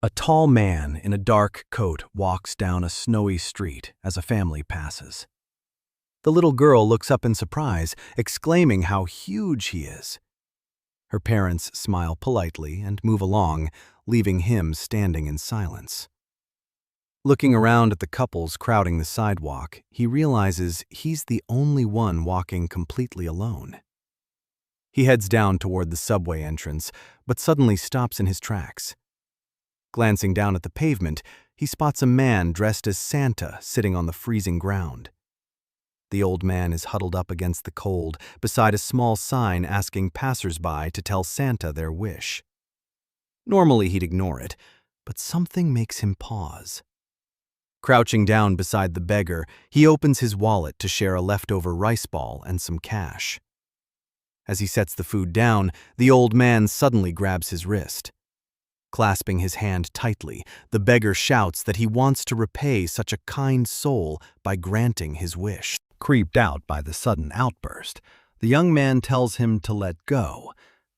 A tall man in a dark coat walks down a snowy street as a family passes. The little girl looks up in surprise, exclaiming how huge he is. Her parents smile politely and move along, leaving him standing in silence. Looking around at the couples crowding the sidewalk, he realizes he's the only one walking completely alone. He heads down toward the subway entrance, but suddenly stops in his tracks. Glancing down at the pavement, he spots a man dressed as Santa sitting on the freezing ground. The old man is huddled up against the cold beside a small sign asking passersby to tell Santa their wish. Normally he'd ignore it, but something makes him pause. Crouching down beside the beggar, he opens his wallet to share a leftover rice ball and some cash. As he sets the food down, the old man suddenly grabs his wrist. Clasping his hand tightly, the beggar shouts that he wants to repay such a kind soul by granting his wish. Creeped out by the sudden outburst, the young man tells him to let go,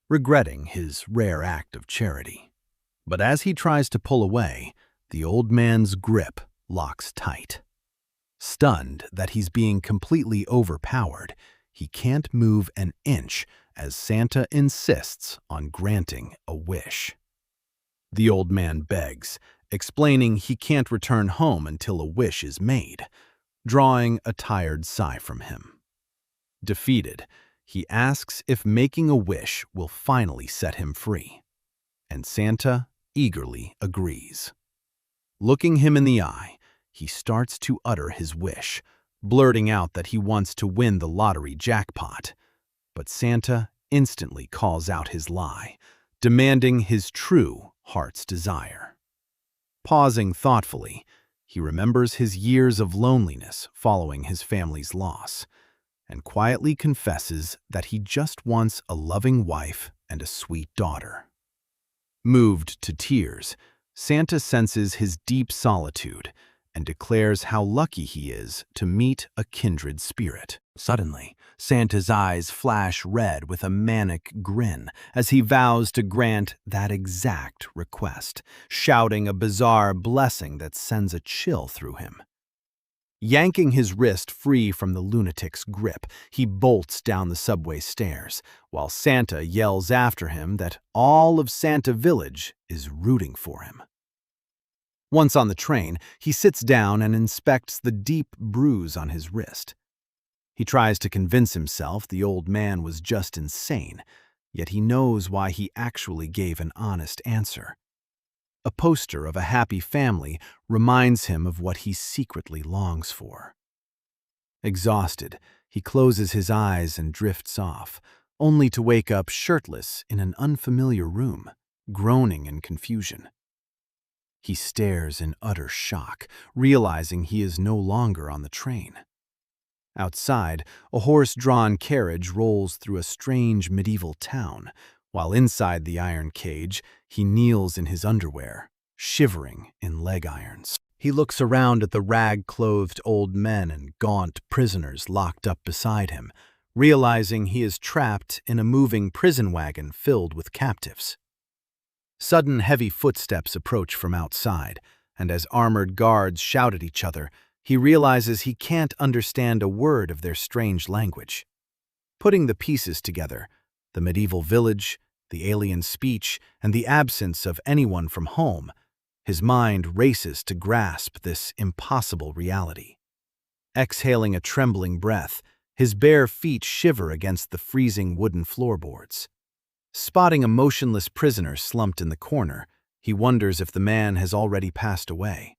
regretting his rare act of charity. But as he tries to pull away, the old man's grip locks tight. Stunned that he's being completely overpowered, he can't move an inch as Santa insists on granting a wish. The old man begs, explaining he can't return home until a wish is made, drawing a tired sigh from him. Defeated, he asks if making a wish will finally set him free, and Santa eagerly agrees. Looking him in the eye, he starts to utter his wish, blurting out that he wants to win the lottery jackpot. But Santa instantly calls out his lie, demanding his true heart's desire. Pausing thoughtfully, he remembers his years of loneliness following his family's loss, and quietly confesses that he just wants a loving wife and a sweet daughter. Moved to tears, Santa senses his deep solitude and declares how lucky he is to meet a kindred spirit. Suddenly, Santa's eyes flash red with a manic grin as he vows to grant that exact request, shouting a bizarre blessing that sends a chill through him. Yanking his wrist free from the lunatic's grip, he bolts down the subway stairs, while Santa yells after him that all of Santa Village is rooting for him. Once on the train, he sits down and inspects the deep bruise on his wrist. He tries to convince himself the old man was just insane, yet he knows why he actually gave an honest answer. A poster of a happy family reminds him of what he secretly longs for. Exhausted, he closes his eyes and drifts off, only to wake up shirtless in an unfamiliar room, groaning in confusion. He stares in utter shock, realizing he is no longer on the train. Outside, a horse-drawn carriage rolls through a strange medieval town, while inside the iron cage, he kneels in his underwear, shivering in leg irons. He looks around at the rag-clothed old men and gaunt prisoners locked up beside him, realizing he is trapped in a moving prison wagon filled with captives. Sudden heavy footsteps approach from outside, and as armored guards shout at each other, he realizes he can't understand a word of their strange language. Putting the pieces together, the medieval village, the alien speech, and the absence of anyone from home, his mind races to grasp this impossible reality. Exhaling a trembling breath, his bare feet shiver against the freezing wooden floorboards. Spotting a motionless prisoner slumped in the corner, he wonders if the man has already passed away.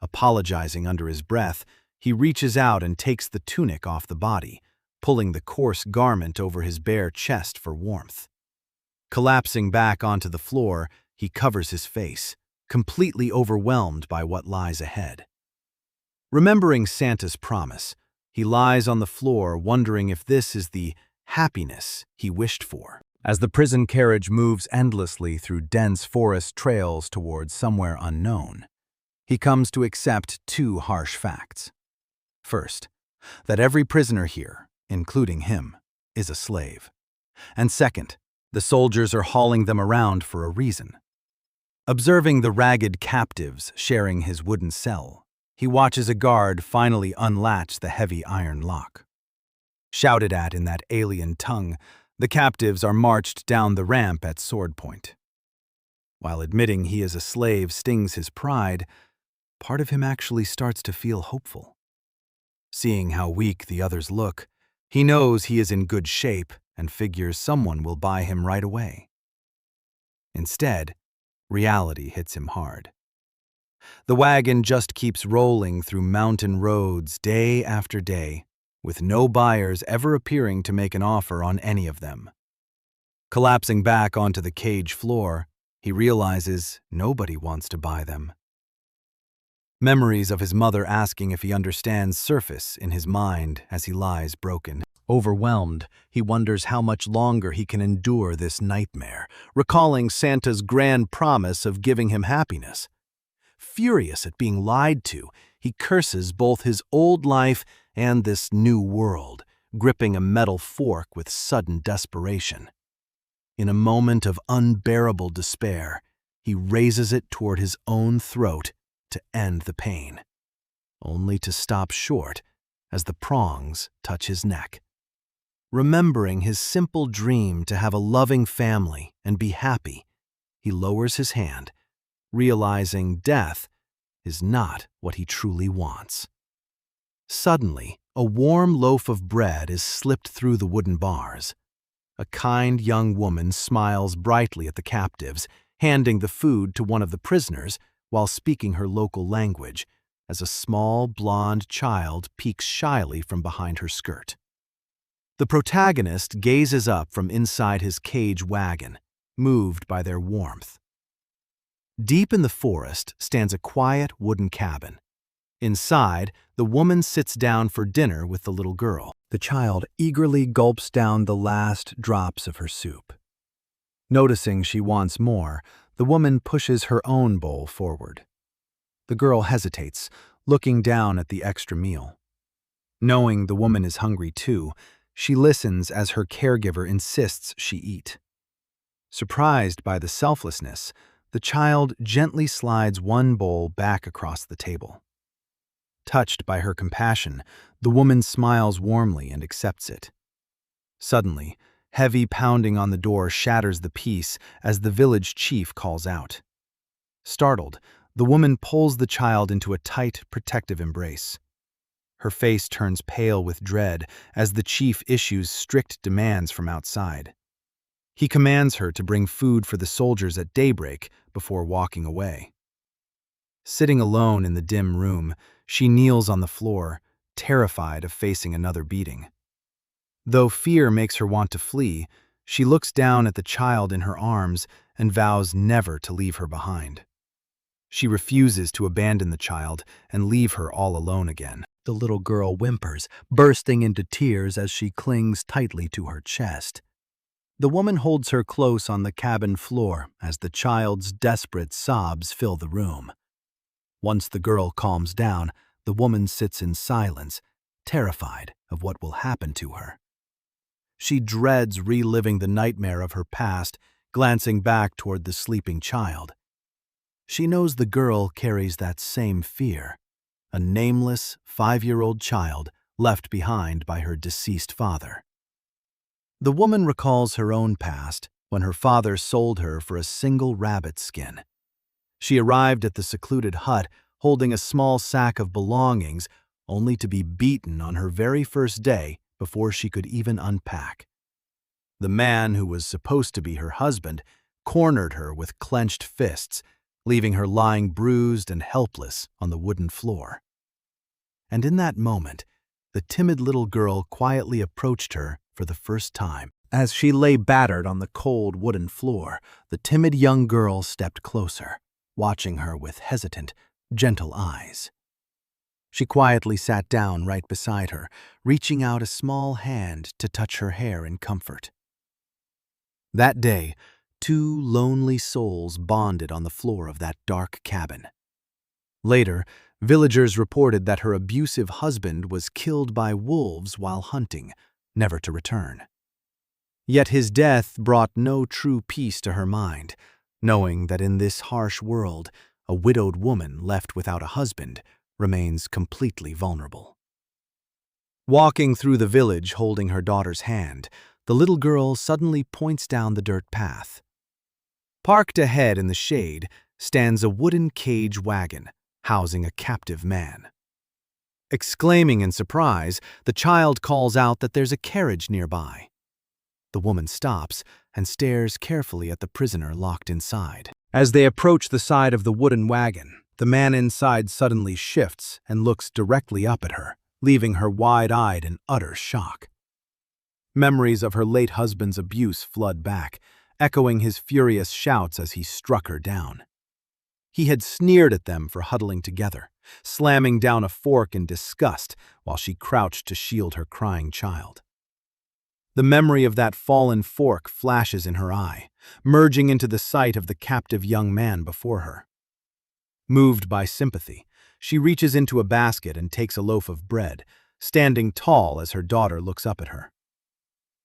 Apologizing under his breath, he reaches out and takes the tunic off the body, pulling the coarse garment over his bare chest for warmth. Collapsing back onto the floor, he covers his face, completely overwhelmed by what lies ahead. Remembering Santa's promise, he lies on the floor wondering if this is the happiness he wished for. As the prison carriage moves endlessly through dense forest trails towards somewhere unknown, he comes to accept two harsh facts. First, that every prisoner here, including him, is a slave. And second, the soldiers are hauling them around for a reason. Observing the ragged captives sharing his wooden cell, he watches a guard finally unlatch the heavy iron lock. Shouted at in that alien tongue, the captives are marched down the ramp at sword point. While admitting he is a slave stings his pride, part of him actually starts to feel hopeful. Seeing how weak the others look, he knows he is in good shape and figures someone will buy him right away. Instead, reality hits him hard. The wagon just keeps rolling through mountain roads day after day, with no buyers ever appearing to make an offer on any of them. Collapsing back onto the cage floor, he realizes nobody wants to buy them. Memories of his mother asking if he understands surface in his mind as he lies broken. Overwhelmed, he wonders how much longer he can endure this nightmare, recalling Santa's grand promise of giving him happiness. Furious at being lied to, he curses both his old life and this new world, gripping a metal fork with sudden desperation. In a moment of unbearable despair, he raises it toward his own throat to end the pain, only to stop short as the prongs touch his neck. Remembering his simple dream to have a loving family and be happy, he lowers his hand, realizing death is not what he truly wants. Suddenly, a warm loaf of bread is slipped through the wooden bars. A kind young woman smiles brightly at the captives, handing the food to one of the prisoners while speaking her local language, as a small blonde child peeks shyly from behind her skirt. The protagonist gazes up from inside his cage wagon, moved by their warmth. Deep in the forest stands a quiet wooden cabin. Inside, the woman sits down for dinner with the little girl. The child eagerly gulps down the last drops of her soup. Noticing she wants more, the woman pushes her own bowl forward. The girl hesitates, looking down at the extra meal. Knowing the woman is hungry too, she listens as her caregiver insists she eat. Surprised by the selflessness, the child gently slides one bowl back across the table. Touched by her compassion, the woman smiles warmly and accepts it. Suddenly, heavy pounding on the door shatters the peace as the village chief calls out. Startled, the woman pulls the child into a tight, protective embrace. Her face turns pale with dread as the chief issues strict demands from outside. He commands her to bring food for the soldiers at daybreak before walking away. Sitting alone in the dim room, she kneels on the floor, terrified of facing another beating. Though fear makes her want to flee, she looks down at the child in her arms and vows never to leave her behind. She refuses to abandon the child and leave her all alone again. The little girl whimpers, bursting into tears as she clings tightly to her chest. The woman holds her close on the cabin floor as the child's desperate sobs fill the room. Once the girl calms down, the woman sits in silence, terrified of what will happen to her. She dreads reliving the nightmare of her past, glancing back toward the sleeping child. She knows the girl carries that same fear, a nameless 5-year-old child left behind by her deceased father. The woman recalls her own past when her father sold her for a single rabbit skin. She arrived at the secluded hut holding a small sack of belongings, only to be beaten on her very first day before she could even unpack. The man who was supposed to be her husband cornered her with clenched fists, leaving her lying bruised and helpless on the wooden floor. And in that moment, the timid little girl quietly approached her for the first time. As she lay battered on the cold wooden floor, the timid young girl stepped closer, watching her with hesitant, gentle eyes. She quietly sat down right beside her, reaching out a small hand to touch her hair in comfort. That day, 2 lonely souls bonded on the floor of that dark cabin. Later, villagers reported that her abusive husband was killed by wolves while hunting, never to return. Yet his death brought no true peace to her mind, knowing that in this harsh world, a widowed woman left without a husband remains completely vulnerable. Walking through the village holding her daughter's hand, the little girl suddenly points down the dirt path. Parked ahead in the shade stands a wooden cage wagon housing a captive man. Exclaiming in surprise, the child calls out that there's a carriage nearby. The woman stops and stares carefully at the prisoner locked inside. As they approach the side of the wooden wagon, the man inside suddenly shifts and looks directly up at her, leaving her wide-eyed in utter shock. Memories of her late husband's abuse flood back, echoing his furious shouts as he struck her down. He had sneered at them for huddling together, slamming down a fork in disgust while she crouched to shield her crying child. The memory of that fallen fork flashes in her eye, merging into the sight of the captive young man before her. Moved by sympathy, she reaches into a basket and takes a loaf of bread, standing tall as her daughter looks up at her.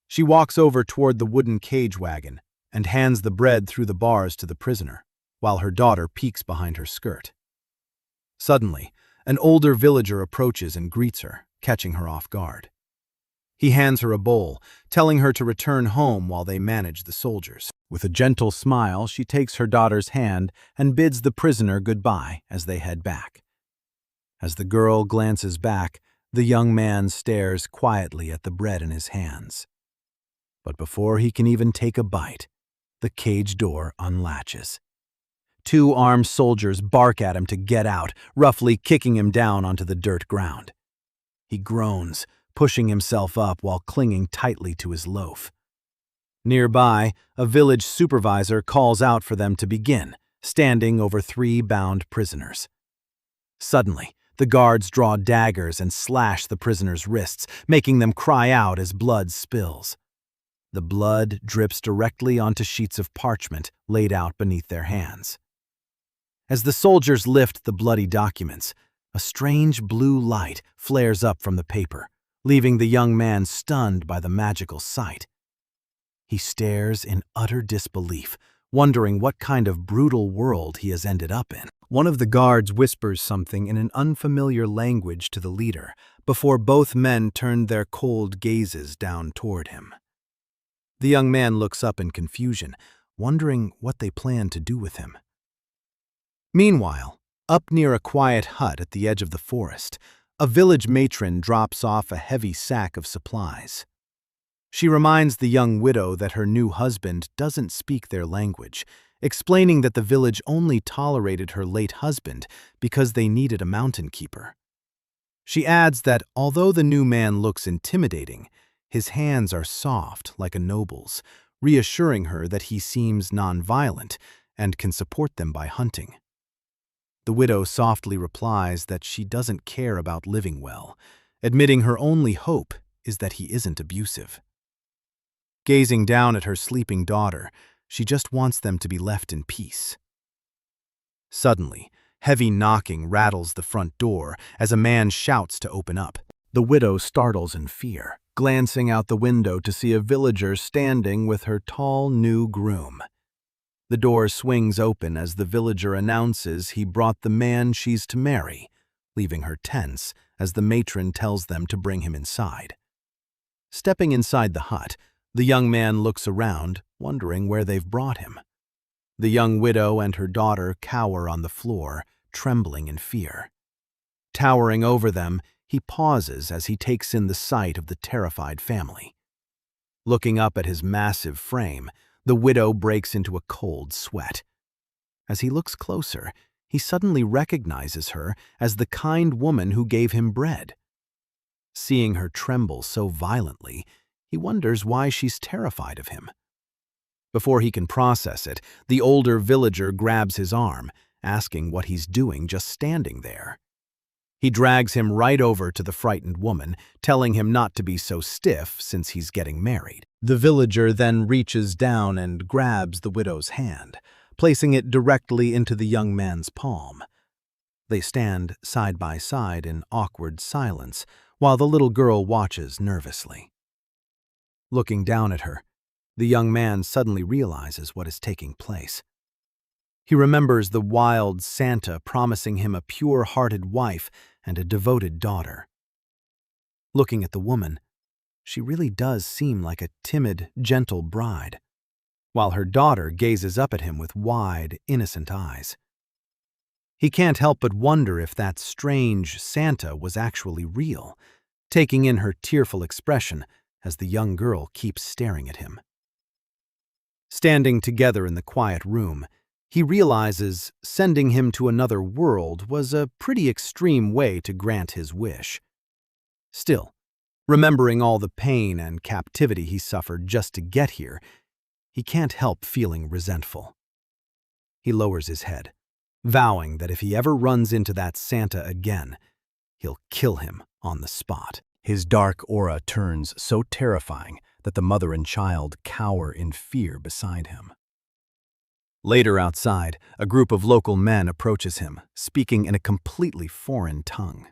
She walks over toward the wooden cage wagon and hands the bread through the bars to the prisoner, while her daughter peeks behind her skirt. Suddenly, an older villager approaches and greets her, catching her off guard. He hands her a bowl, telling her to return home while they manage the soldiers. With a gentle smile, she takes her daughter's hand and bids the prisoner goodbye as they head back. As the girl glances back, the young man stares quietly at the bread in his hands. But before he can even take a bite, the cage door unlatches. 2 armed soldiers bark at him to get out, roughly kicking him down onto the dirt ground. He groans, pushing himself up while clinging tightly to his loaf. Nearby, a village supervisor calls out for them to begin, standing over 3 bound prisoners. Suddenly, the guards draw daggers and slash the prisoners' wrists, making them cry out as blood spills. The blood drips directly onto sheets of parchment laid out beneath their hands. As the soldiers lift the bloody documents, a strange blue light flares up from the paper, leaving the young man stunned by the magical sight. He stares in utter disbelief, wondering what kind of brutal world he has ended up in. One of the guards whispers something in an unfamiliar language to the leader, before both men turn their cold gazes down toward him. The young man looks up in confusion, wondering what they plan to do with him. Meanwhile, up near a quiet hut at the edge of the forest, a village matron drops off a heavy sack of supplies. She reminds the young widow that her new husband doesn't speak their language, explaining that the village only tolerated her late husband because they needed a mountain keeper. She adds that although the new man looks intimidating, his hands are soft like a noble's, reassuring her that he seems non-violent and can support them by hunting. The widow softly replies that she doesn't care about living well, admitting her only hope is that he isn't abusive. Gazing down at her sleeping daughter, she just wants them to be left in peace. Suddenly, heavy knocking rattles the front door as a man shouts to open up. The widow startles in fear, glancing out the window to see a villager standing with her tall new groom. The door swings open as the villager announces he brought the man she's to marry, leaving her tense as the matron tells them to bring him inside. Stepping inside the hut, the young man looks around, wondering where they've brought him. The young widow and her daughter cower on the floor, trembling in fear. Towering over them, he pauses as he takes in the sight of the terrified family. Looking up at his massive frame, the widow breaks into a cold sweat. As he looks closer, he suddenly recognizes her as the kind woman who gave him bread. Seeing her tremble so violently, he wonders why she's terrified of him. Before he can process it, the older villager grabs his arm, asking what he's doing just standing there. He drags him right over to the frightened woman, telling him not to be so stiff since he's getting married. The villager then reaches down and grabs the widow's hand, placing it directly into the young man's palm. They stand side by side in awkward silence, while the little girl watches nervously. Looking down at her, the young man suddenly realizes what is taking place. He remembers the wild Santa promising him a pure-hearted wife and a devoted daughter. Looking at the woman, she really does seem like a timid, gentle bride, while her daughter gazes up at him with wide, innocent eyes. He can't help but wonder if that strange Santa was actually real, taking in her tearful expression as the young girl keeps staring at him. Standing together in the quiet room, he realizes sending him to another world was a pretty extreme way to grant his wish. Still, remembering all the pain and captivity he suffered just to get here, he can't help feeling resentful. He lowers his head, vowing that if he ever runs into that Santa again, he'll kill him on the spot. His dark aura turns so terrifying that the mother and child cower in fear beside him. Later outside, a group of local men approaches him, speaking in a completely foreign tongue.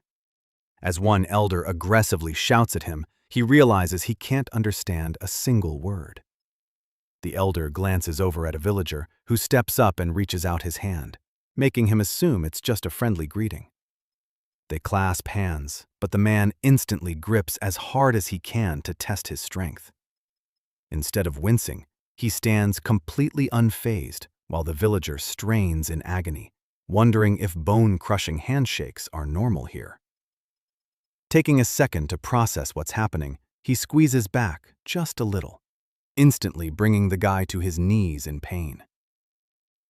As one elder aggressively shouts at him, he realizes he can't understand a single word. The elder glances over at a villager, who steps up and reaches out his hand, making him assume it's just a friendly greeting. They clasp hands, but the man instantly grips as hard as he can to test his strength. Instead of wincing, he stands completely unfazed while the villager strains in agony, wondering if bone-crushing handshakes are normal here. Taking a second to process what's happening, he squeezes back just a little, instantly bringing the guy to his knees in pain.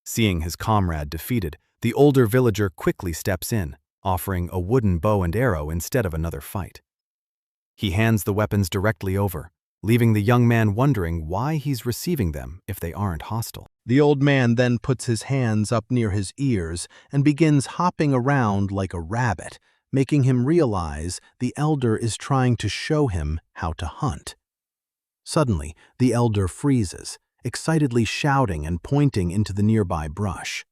Seeing his comrade defeated, the older villager quickly steps in, offering a wooden bow and arrow instead of another fight. He hands the weapons directly over, leaving the young man wondering why he's receiving them if they aren't hostile. The old man then puts his hands up near his ears and begins hopping around like a rabbit, making him realize the elder is trying to show him how to hunt. Suddenly, the elder freezes, excitedly shouting and pointing into the nearby brush.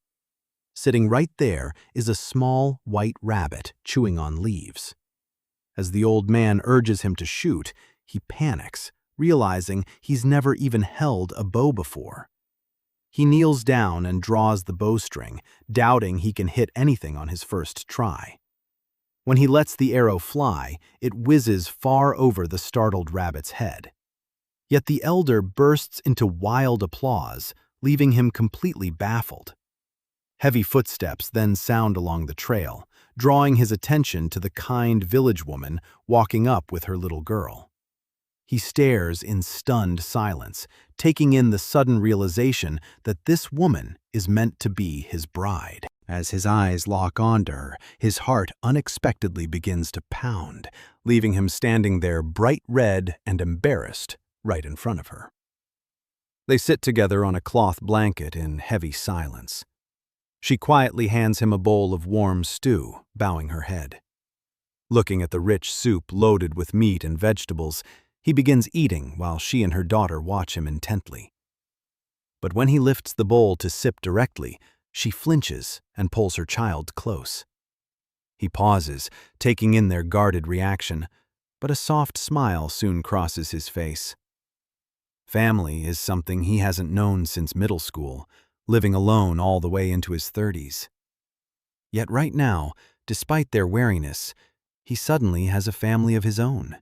Sitting right there is a small white rabbit chewing on leaves. As the old man urges him to shoot, he panics, realizing he's never even held a bow before. He kneels down and draws the bowstring, doubting he can hit anything on his first try. When he lets the arrow fly, it whizzes far over the startled rabbit's head. Yet the elder bursts into wild applause, leaving him completely baffled. Heavy footsteps then sound along the trail, drawing his attention to the kind village woman walking up with her little girl. He stares in stunned silence, taking in the sudden realization that this woman is meant to be his bride. As his eyes lock onto her, his heart unexpectedly begins to pound, leaving him standing there bright red and embarrassed right in front of her. They sit together on a cloth blanket in heavy silence. She quietly hands him a bowl of warm stew, bowing her head. Looking at the rich soup loaded with meat and vegetables, he begins eating while she and her daughter watch him intently. But when he lifts the bowl to sip directly, she flinches and pulls her child close. He pauses, taking in their guarded reaction, but a soft smile soon crosses his face. Family is something he hasn't known since middle school, living alone all the way into his 30s. Yet right now, despite their wariness, he suddenly has a family of his own.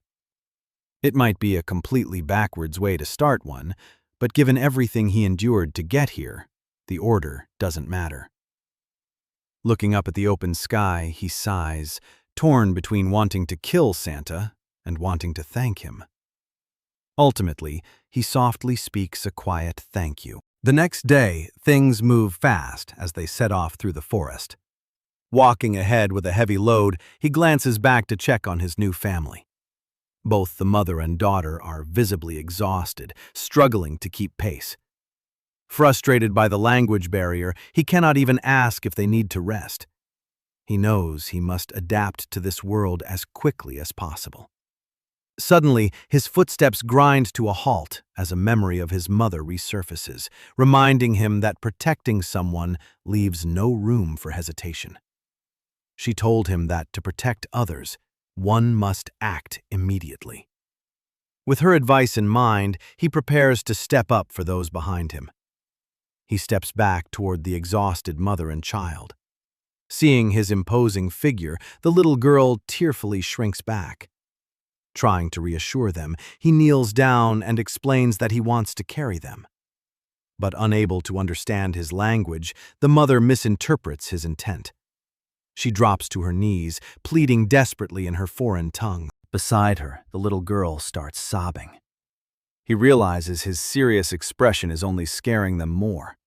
It might be a completely backwards way to start one, but given everything he endured to get here, the order doesn't matter. Looking up at the open sky, he sighs, torn between wanting to kill Santa and wanting to thank him. Ultimately, he softly speaks a quiet thank you. The next day, things move fast as they set off through the forest. Walking ahead with a heavy load, he glances back to check on his new family. Both the mother and daughter are visibly exhausted, struggling to keep pace. Frustrated by the language barrier, he cannot even ask if they need to rest. He knows he must adapt to this world as quickly as possible. Suddenly, his footsteps grind to a halt as a memory of his mother resurfaces, reminding him that protecting someone leaves no room for hesitation. She told him that to protect others, one must act immediately. With her advice in mind, he prepares to step up for those behind him. He steps back toward the exhausted mother and child. Seeing his imposing figure, the little girl tearfully shrinks back. Trying to reassure them, he kneels down and explains that he wants to carry them. But unable to understand his language, the mother misinterprets his intent. She drops to her knees, pleading desperately in her foreign tongue. Beside her, the little girl starts sobbing. He realizes his serious expression is only scaring them more.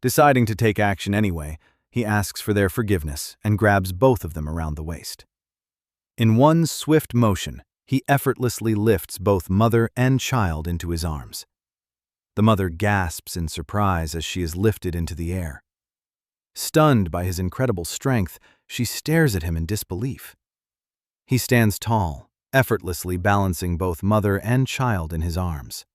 Deciding to take action anyway, he asks for their forgiveness and grabs both of them around the waist. In one swift motion, he effortlessly lifts both mother and child into his arms. The mother gasps in surprise as she is lifted into the air. Stunned by his incredible strength, she stares at him in disbelief. He stands tall, effortlessly balancing both mother and child in his arms.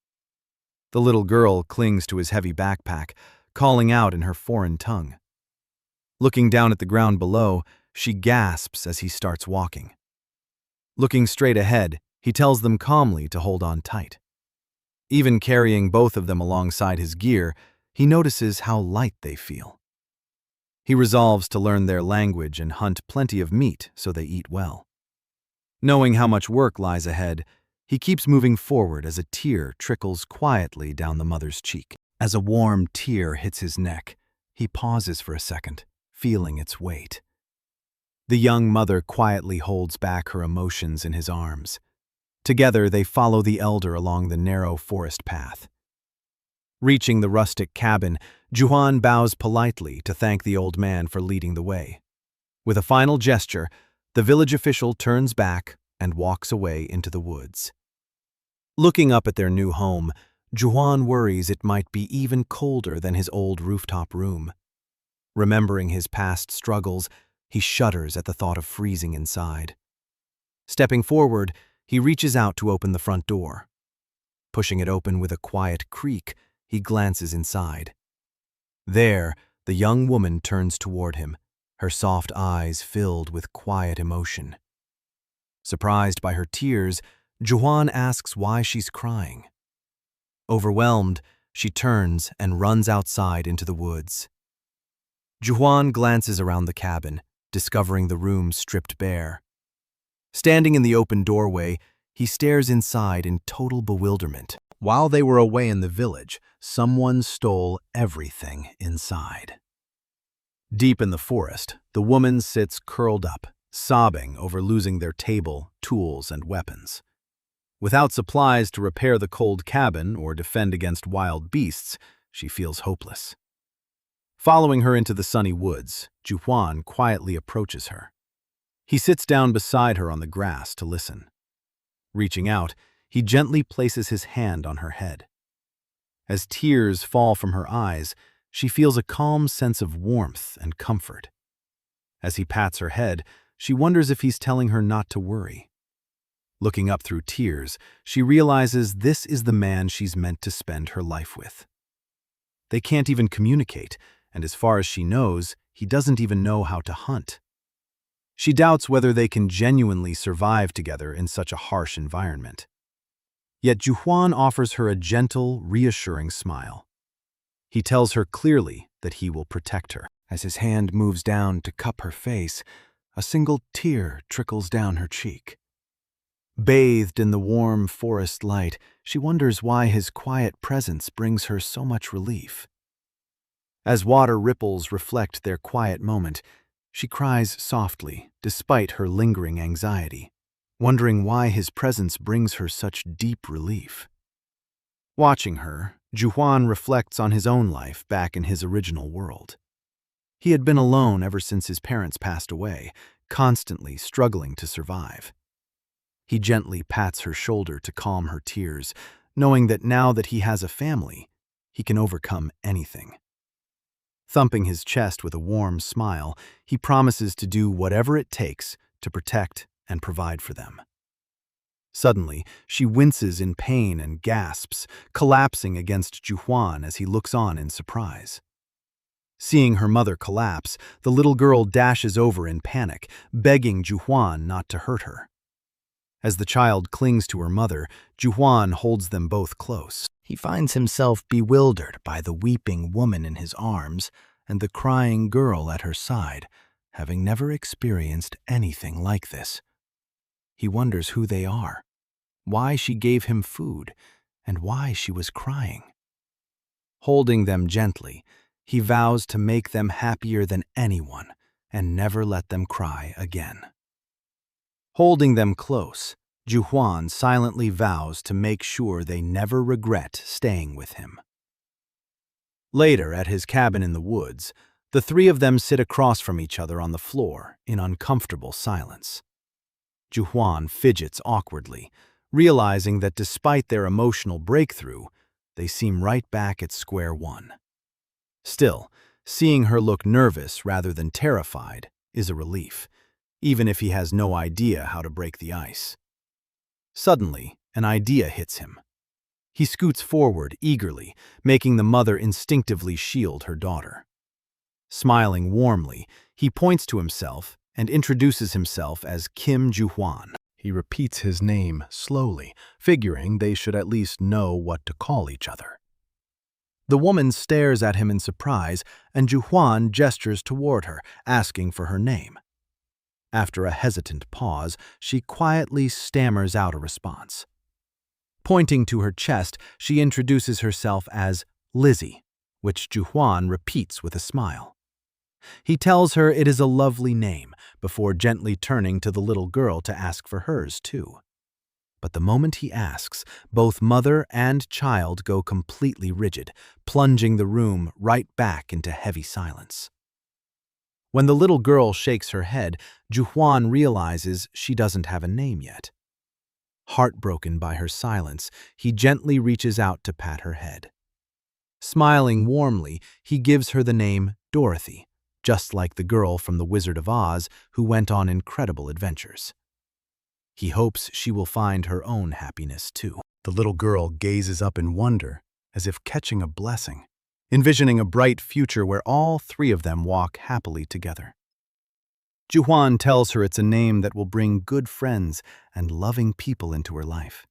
The little girl clings to his heavy backpack, calling out in her foreign tongue. Looking down at the ground below, she gasps as he starts walking. Looking straight ahead, he tells them calmly to hold on tight. Even carrying both of them alongside his gear, he notices how light they feel. He resolves to learn their language and hunt plenty of meat so they eat well. Knowing how much work lies ahead, he keeps moving forward as a tear trickles quietly down the mother's cheek. As a warm tear hits his neck, he pauses for a second, feeling its weight. The young mother quietly holds back her emotions in his arms. Together, they follow the elder along the narrow forest path. Reaching the rustic cabin, Juhan bows politely to thank the old man for leading the way. With a final gesture, the village official turns back and walks away into the woods. Looking up at their new home, Juhan worries it might be even colder than his old rooftop room. Remembering his past struggles, he shudders at the thought of freezing inside. Stepping forward, he reaches out to open the front door. Pushing it open with a quiet creak, he glances inside. There, the young woman turns toward him, her soft eyes filled with quiet emotion. Surprised by her tears, Juhan asks why she's crying. Overwhelmed, she turns and runs outside into the woods. Juhan glances around the cabin, discovering the room stripped bare. Standing in the open doorway, he stares inside in total bewilderment. While they were away in the village, someone stole everything inside. Deep in the forest, the woman sits curled up, sobbing over losing their table, tools, and weapons. Without supplies to repair the cold cabin or defend against wild beasts, she feels hopeless. Following her into the sunny woods, Juhan quietly approaches her. He sits down beside her on the grass to listen. Reaching out, he gently places his hand on her head. As tears fall from her eyes, she feels a calm sense of warmth and comfort. As he pats her head, she wonders if he's telling her not to worry. Looking up through tears, she realizes this is the man she's meant to spend her life with. They can't even communicate, and as far as she knows, he doesn't even know how to hunt. She doubts whether they can genuinely survive together in such a harsh environment. Yet Juhan offers her a gentle, reassuring smile. He tells her clearly that he will protect her. As his hand moves down to cup her face, a single tear trickles down her cheek. Bathed in the warm forest light, she wonders why his quiet presence brings her so much relief. As water ripples reflect their quiet moment, she cries softly, despite her lingering anxiety, wondering why his presence brings her such deep relief. Watching her, Juhan reflects on his own life back in his original world. He had been alone ever since his parents passed away, constantly struggling to survive. He gently pats her shoulder to calm her tears, knowing that now that he has a family, he can overcome anything. Thumping his chest with a warm smile, he promises to do whatever it takes to protect and provide for them. Suddenly, she winces in pain and gasps, collapsing against Juhan as he looks on in surprise. Seeing her mother collapse, the little girl dashes over in panic, begging Juhan not to hurt her. As the child clings to her mother, Juhan holds them both close. He finds himself bewildered by the weeping woman in his arms and the crying girl at her side, having never experienced anything like this. He wonders who they are, why she gave him food, and why she was crying. Holding them gently, he vows to make them happier than anyone and never let them cry again. Holding them close, Juhuan silently vows to make sure they never regret staying with him. Later, at his cabin in the woods, the three of them sit across from each other on the floor in uncomfortable silence. Juhuan fidgets awkwardly, realizing that despite their emotional breakthrough, they seem right back at square one. Still, seeing her look nervous rather than terrified is a relief, even if he has no idea how to break the ice. Suddenly, an idea hits him. He scoots forward eagerly, making the mother instinctively shield her daughter. Smiling warmly, he points to himself and introduces himself as Kim Juhuan. He repeats his name slowly, figuring they should at least know what to call each other. The woman stares at him in surprise, and Juhuan gestures toward her, asking for her name. After a hesitant pause, she quietly stammers out a response. Pointing to her chest, she introduces herself as Lizzie, which Juhuan repeats with a smile. He tells her it is a lovely name, before gently turning to the little girl to ask for hers, too. But the moment he asks, both mother and child go completely rigid, plunging the room right back into heavy silence. When the little girl shakes her head, Juhuan realizes she doesn't have a name yet. Heartbroken by her silence, he gently reaches out to pat her head. Smiling warmly, he gives her the name Dorothy, just like the girl from The Wizard of Oz who went on incredible adventures. He hopes she will find her own happiness too. The little girl gazes up in wonder, as if catching a blessing, envisioning a bright future where all three of them walk happily together. Juhuan tells her it's a name that will bring good friends and loving people into her life.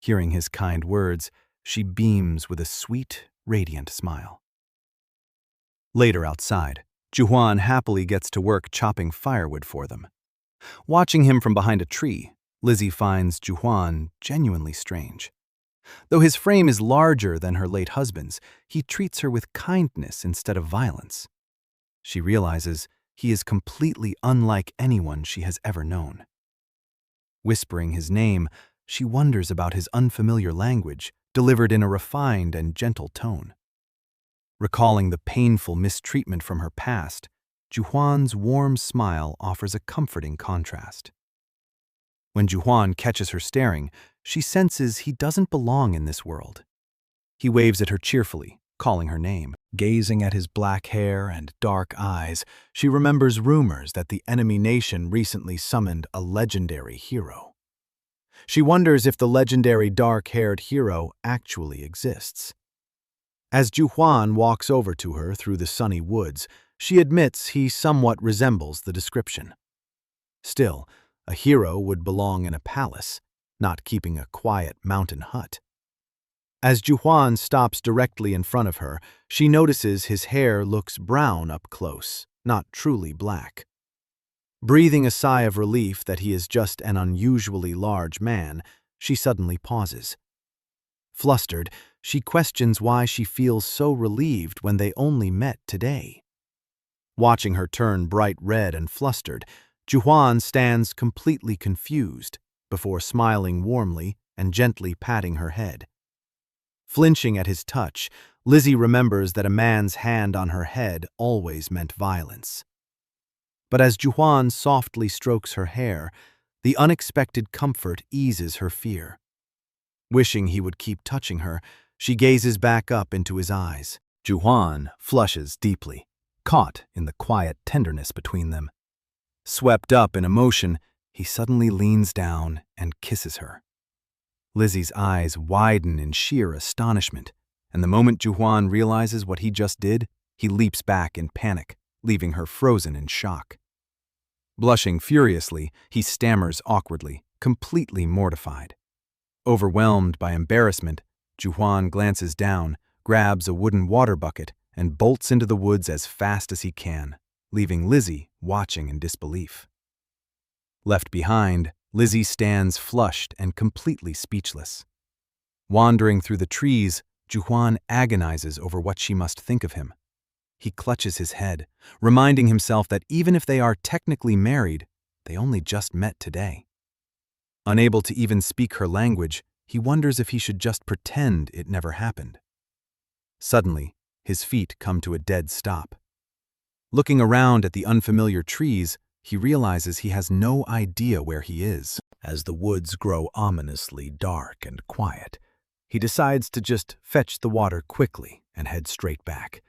Hearing his kind words, she beams with a sweet, radiant smile. Later outside, Juhuan happily gets to work chopping firewood for them. Watching him from behind a tree, Lizzie finds Juhuan genuinely strange. Though his frame is larger than her late husband's, he treats her with kindness instead of violence. She realizes he is completely unlike anyone she has ever known. Whispering his name, she wonders about his unfamiliar language, delivered in a refined and gentle tone. Recalling the painful mistreatment from her past, Juhuan's warm smile offers a comforting contrast. When Juhuan catches her staring, she senses he doesn't belong in this world. He waves at her cheerfully, calling her name. Gazing at his black hair and dark eyes, she remembers rumors that the enemy nation recently summoned a legendary hero. She wonders if the legendary dark-haired hero actually exists. As Juhuan walks over to her through the sunny woods, she admits he somewhat resembles the description. Still, a hero would belong in a palace, not keeping a quiet mountain hut. As Juhuan stops directly in front of her, she notices his hair looks brown up close, not truly black. Breathing a sigh of relief that he is just an unusually large man, she suddenly pauses. Flustered, she questions why she feels so relieved when they only met today. Watching her turn bright red and flustered, Juhuan stands completely confused before smiling warmly and gently patting her head. Flinching at his touch, Lizzie remembers that a man's hand on her head always meant violence. But as Juhuan softly strokes her hair, the unexpected comfort eases her fear. Wishing he would keep touching her, she gazes back up into his eyes. Juhuan flushes deeply, caught in the quiet tenderness between them. Swept up in emotion, he suddenly leans down and kisses her. Lizzie's eyes widen in sheer astonishment, and the moment Juhuan realizes what he just did, he leaps back in panic, leaving her frozen in shock. Blushing furiously, he stammers awkwardly, completely mortified. Overwhelmed by embarrassment, Juan glances down, grabs a wooden water bucket, and bolts into the woods as fast as he can, leaving Lizzie watching in disbelief. Left behind, Lizzie stands flushed and completely speechless. Wandering through the trees, Juan agonizes over what she must think of him. He clutches his head, reminding himself that even if they are technically married, they only just met today. Unable to even speak her language, he wonders if he should just pretend it never happened. Suddenly, his feet come to a dead stop. Looking around at the unfamiliar trees, he realizes he has no idea where he is. As the woods grow ominously dark and quiet, he decides to just fetch the water quickly and head straight back.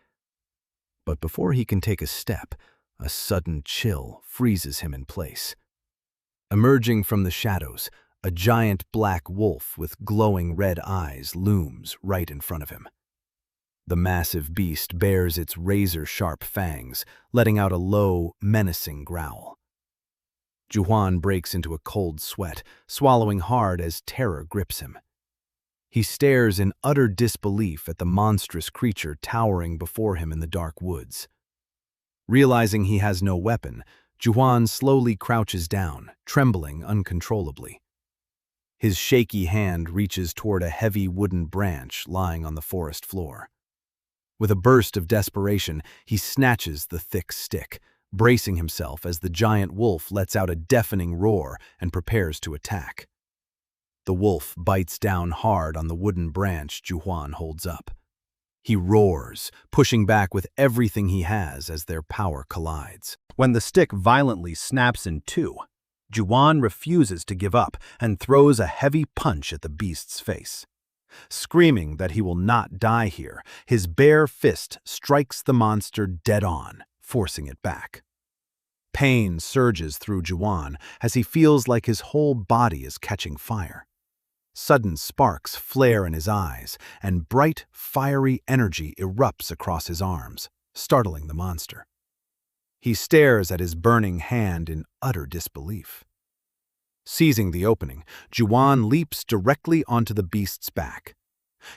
But before he can take a step, a sudden chill freezes him in place. Emerging from the shadows, a giant black wolf with glowing red eyes looms right in front of him. The massive beast bares its razor-sharp fangs, letting out a low, menacing growl. Juan breaks into a cold sweat, swallowing hard as terror grips him. He stares in utter disbelief at the monstrous creature towering before him in the dark woods. Realizing he has no weapon, Juan slowly crouches down, trembling uncontrollably. His shaky hand reaches toward a heavy wooden branch lying on the forest floor. With a burst of desperation, he snatches the thick stick, bracing himself as the giant wolf lets out a deafening roar and prepares to attack. The wolf bites down hard on the wooden branch Juan holds up. He roars, pushing back with everything he has as their power collides. When the stick violently snaps in two, Juan refuses to give up and throws a heavy punch at the beast's face. Screaming that he will not die here, his bare fist strikes the monster dead on, forcing it back. Pain surges through Juan as he feels like his whole body is catching fire. Sudden sparks flare in his eyes, and bright, fiery energy erupts across his arms, startling the monster. He stares at his burning hand in utter disbelief. Seizing the opening, Juan leaps directly onto the beast's back.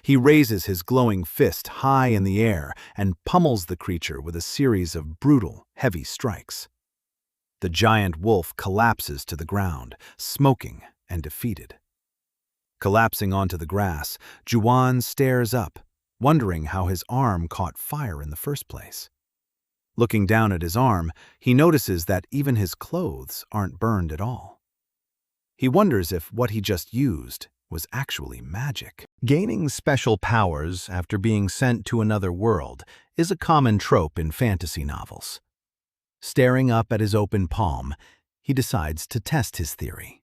He raises his glowing fist high in the air and pummels the creature with a series of brutal, heavy strikes. The giant wolf collapses to the ground, smoking and defeated. Collapsing onto the grass, Juan stares up, wondering how his arm caught fire in the first place. Looking down at his arm, he notices that even his clothes aren't burned at all. He wonders if what he just used was actually magic. Gaining special powers after being sent to another world is a common trope in fantasy novels. Staring up at his open palm, he decides to test his theory.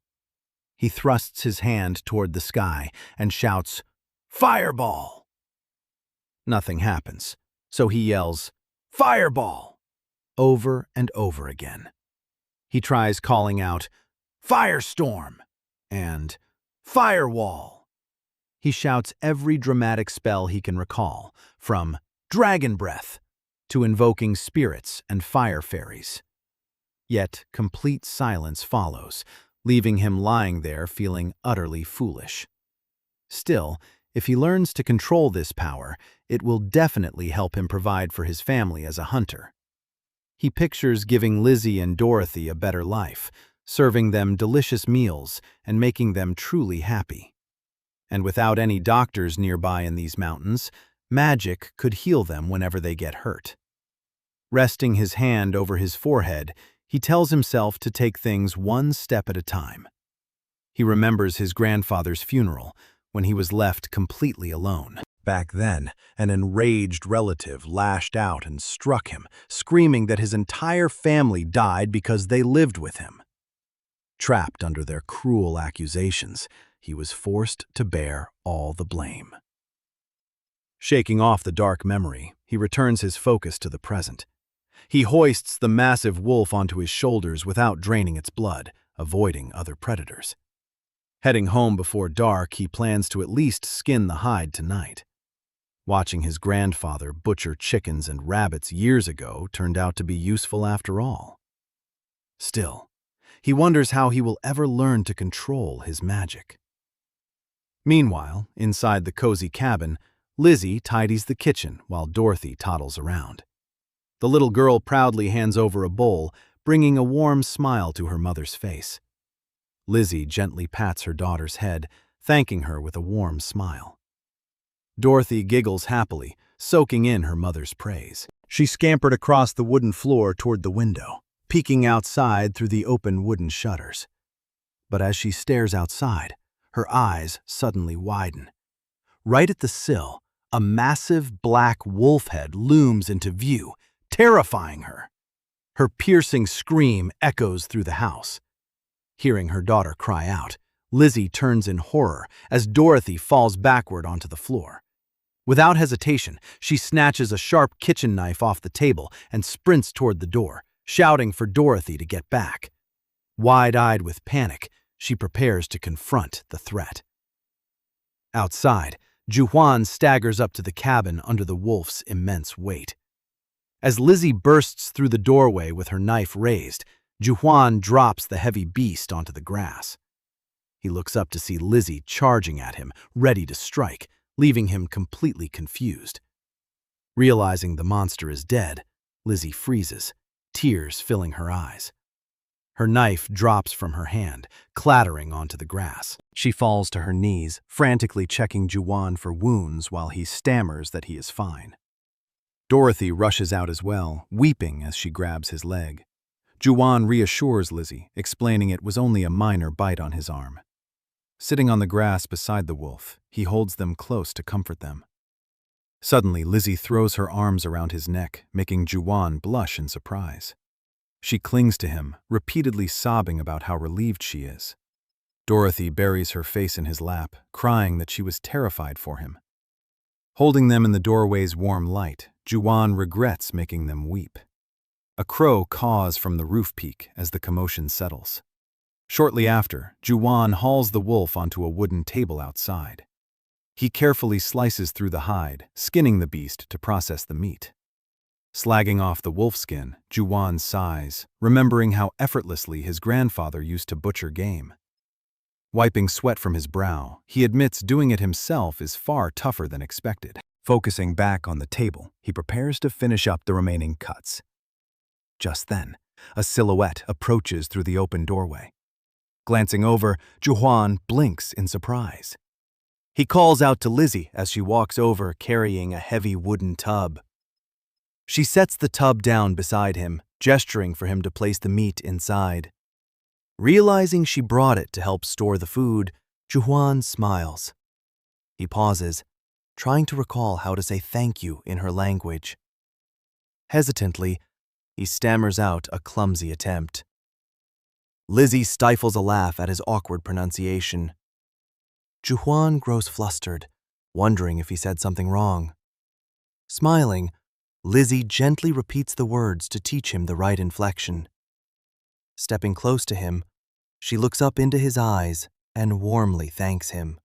He thrusts his hand toward the sky and shouts, "Fireball!" Nothing happens, so he yells, "Fireball!" over and over again. He tries calling out, "Firestorm!" and "Firewall!" He shouts every dramatic spell he can recall, from dragon breath to invoking spirits and fire fairies. Yet complete silence follows, leaving him lying there feeling utterly foolish. Still, if he learns to control this power, it will definitely help him provide for his family as a hunter. He pictures giving Lizzie and Dorothy a better life, serving them delicious meals and making them truly happy. And without any doctors nearby in these mountains, magic could heal them whenever they get hurt. Resting his hand over his forehead, he tells himself to take things one step at a time. He remembers his grandfather's funeral, when he was left completely alone. Back then, an enraged relative lashed out and struck him, screaming that his entire family died because they lived with him. Trapped under their cruel accusations, he was forced to bear all the blame. Shaking off the dark memory, he returns his focus to the present. He hoists the massive wolf onto his shoulders without draining its blood, avoiding other predators. Heading home before dark, he plans to at least skin the hide tonight. Watching his grandfather butcher chickens and rabbits years ago turned out to be useful after all. Still, he wonders how he will ever learn to control his magic. Meanwhile, inside the cozy cabin, Lizzie tidies the kitchen while Dorothy toddles around. The little girl proudly hands over a bowl, bringing a warm smile to her mother's face. Lizzie gently pats her daughter's head, thanking her with a warm smile. Dorothy giggles happily, soaking in her mother's praise. She scampered across the wooden floor toward the window, peeking outside through the open wooden shutters. But as she stares outside, her eyes suddenly widen. Right at the sill, a massive black wolf head looms into view, terrifying her. Her piercing scream echoes through the house. Hearing her daughter cry out, Lizzie turns in horror as Dorothy falls backward onto the floor. Without hesitation, she snatches a sharp kitchen knife off the table and sprints toward the door, shouting for Dorothy to get back. Wide-eyed with panic, she prepares to confront the threat. Outside, Juhwan staggers up to the cabin under the wolf's immense weight. As Lizzie bursts through the doorway with her knife raised, Juhwan drops the heavy beast onto the grass. He looks up to see Lizzie charging at him, ready to strike, leaving him completely confused. Realizing the monster is dead, Lizzie freezes, tears filling her eyes. Her knife drops from her hand, clattering onto the grass. She falls to her knees, frantically checking Juhwan for wounds while he stammers that he is fine. Dorothy rushes out as well, weeping as she grabs his leg. Juhwan reassures Lizzie, explaining it was only a minor bite on his arm. Sitting on the grass beside the wolf, he holds them close to comfort them. Suddenly, Lizzie throws her arms around his neck, making Juhwan blush in surprise. She clings to him, repeatedly sobbing about how relieved she is. Dorothy buries her face in his lap, crying that she was terrified for him. Holding them in the doorway's warm light, Juhwan regrets making them weep. A crow caws from the roof peak as the commotion settles. Shortly after, Juhwan hauls the wolf onto a wooden table outside. He carefully slices through the hide, skinning the beast to process the meat. Slagging off the wolf skin, Juhwan sighs, remembering how effortlessly his grandfather used to butcher game. Wiping sweat from his brow, he admits doing it himself is far tougher than expected. Focusing back on the table, he prepares to finish up the remaining cuts. Just then, a silhouette approaches through the open doorway. Glancing over, Juhwan blinks in surprise. He calls out to Lizzie as she walks over carrying a heavy wooden tub. She sets the tub down beside him, gesturing for him to place the meat inside. Realizing she brought it to help store the food, Juhwan smiles. He pauses, trying to recall how to say thank you in her language. Hesitantly, he stammers out a clumsy attempt. Lizzie stifles a laugh at his awkward pronunciation. Juhwan grows flustered, wondering if he said something wrong. Smiling, Lizzie gently repeats the words to teach him the right inflection. Stepping close to him, she looks up into his eyes and warmly thanks him.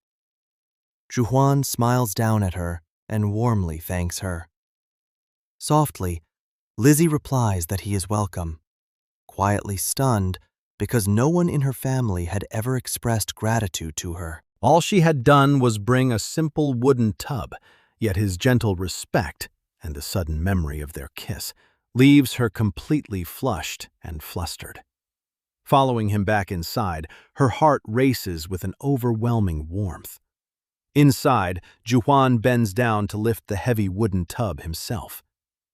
Juhwan smiles down at her and warmly thanks her. Softly, Lizzie replies that he is welcome, quietly stunned because no one in her family had ever expressed gratitude to her. All she had done was bring a simple wooden tub, yet his gentle respect and the sudden memory of their kiss leaves her completely flushed and flustered. Following him back inside, her heart races with an overwhelming warmth. Inside, Juhwan bends down to lift the heavy wooden tub himself.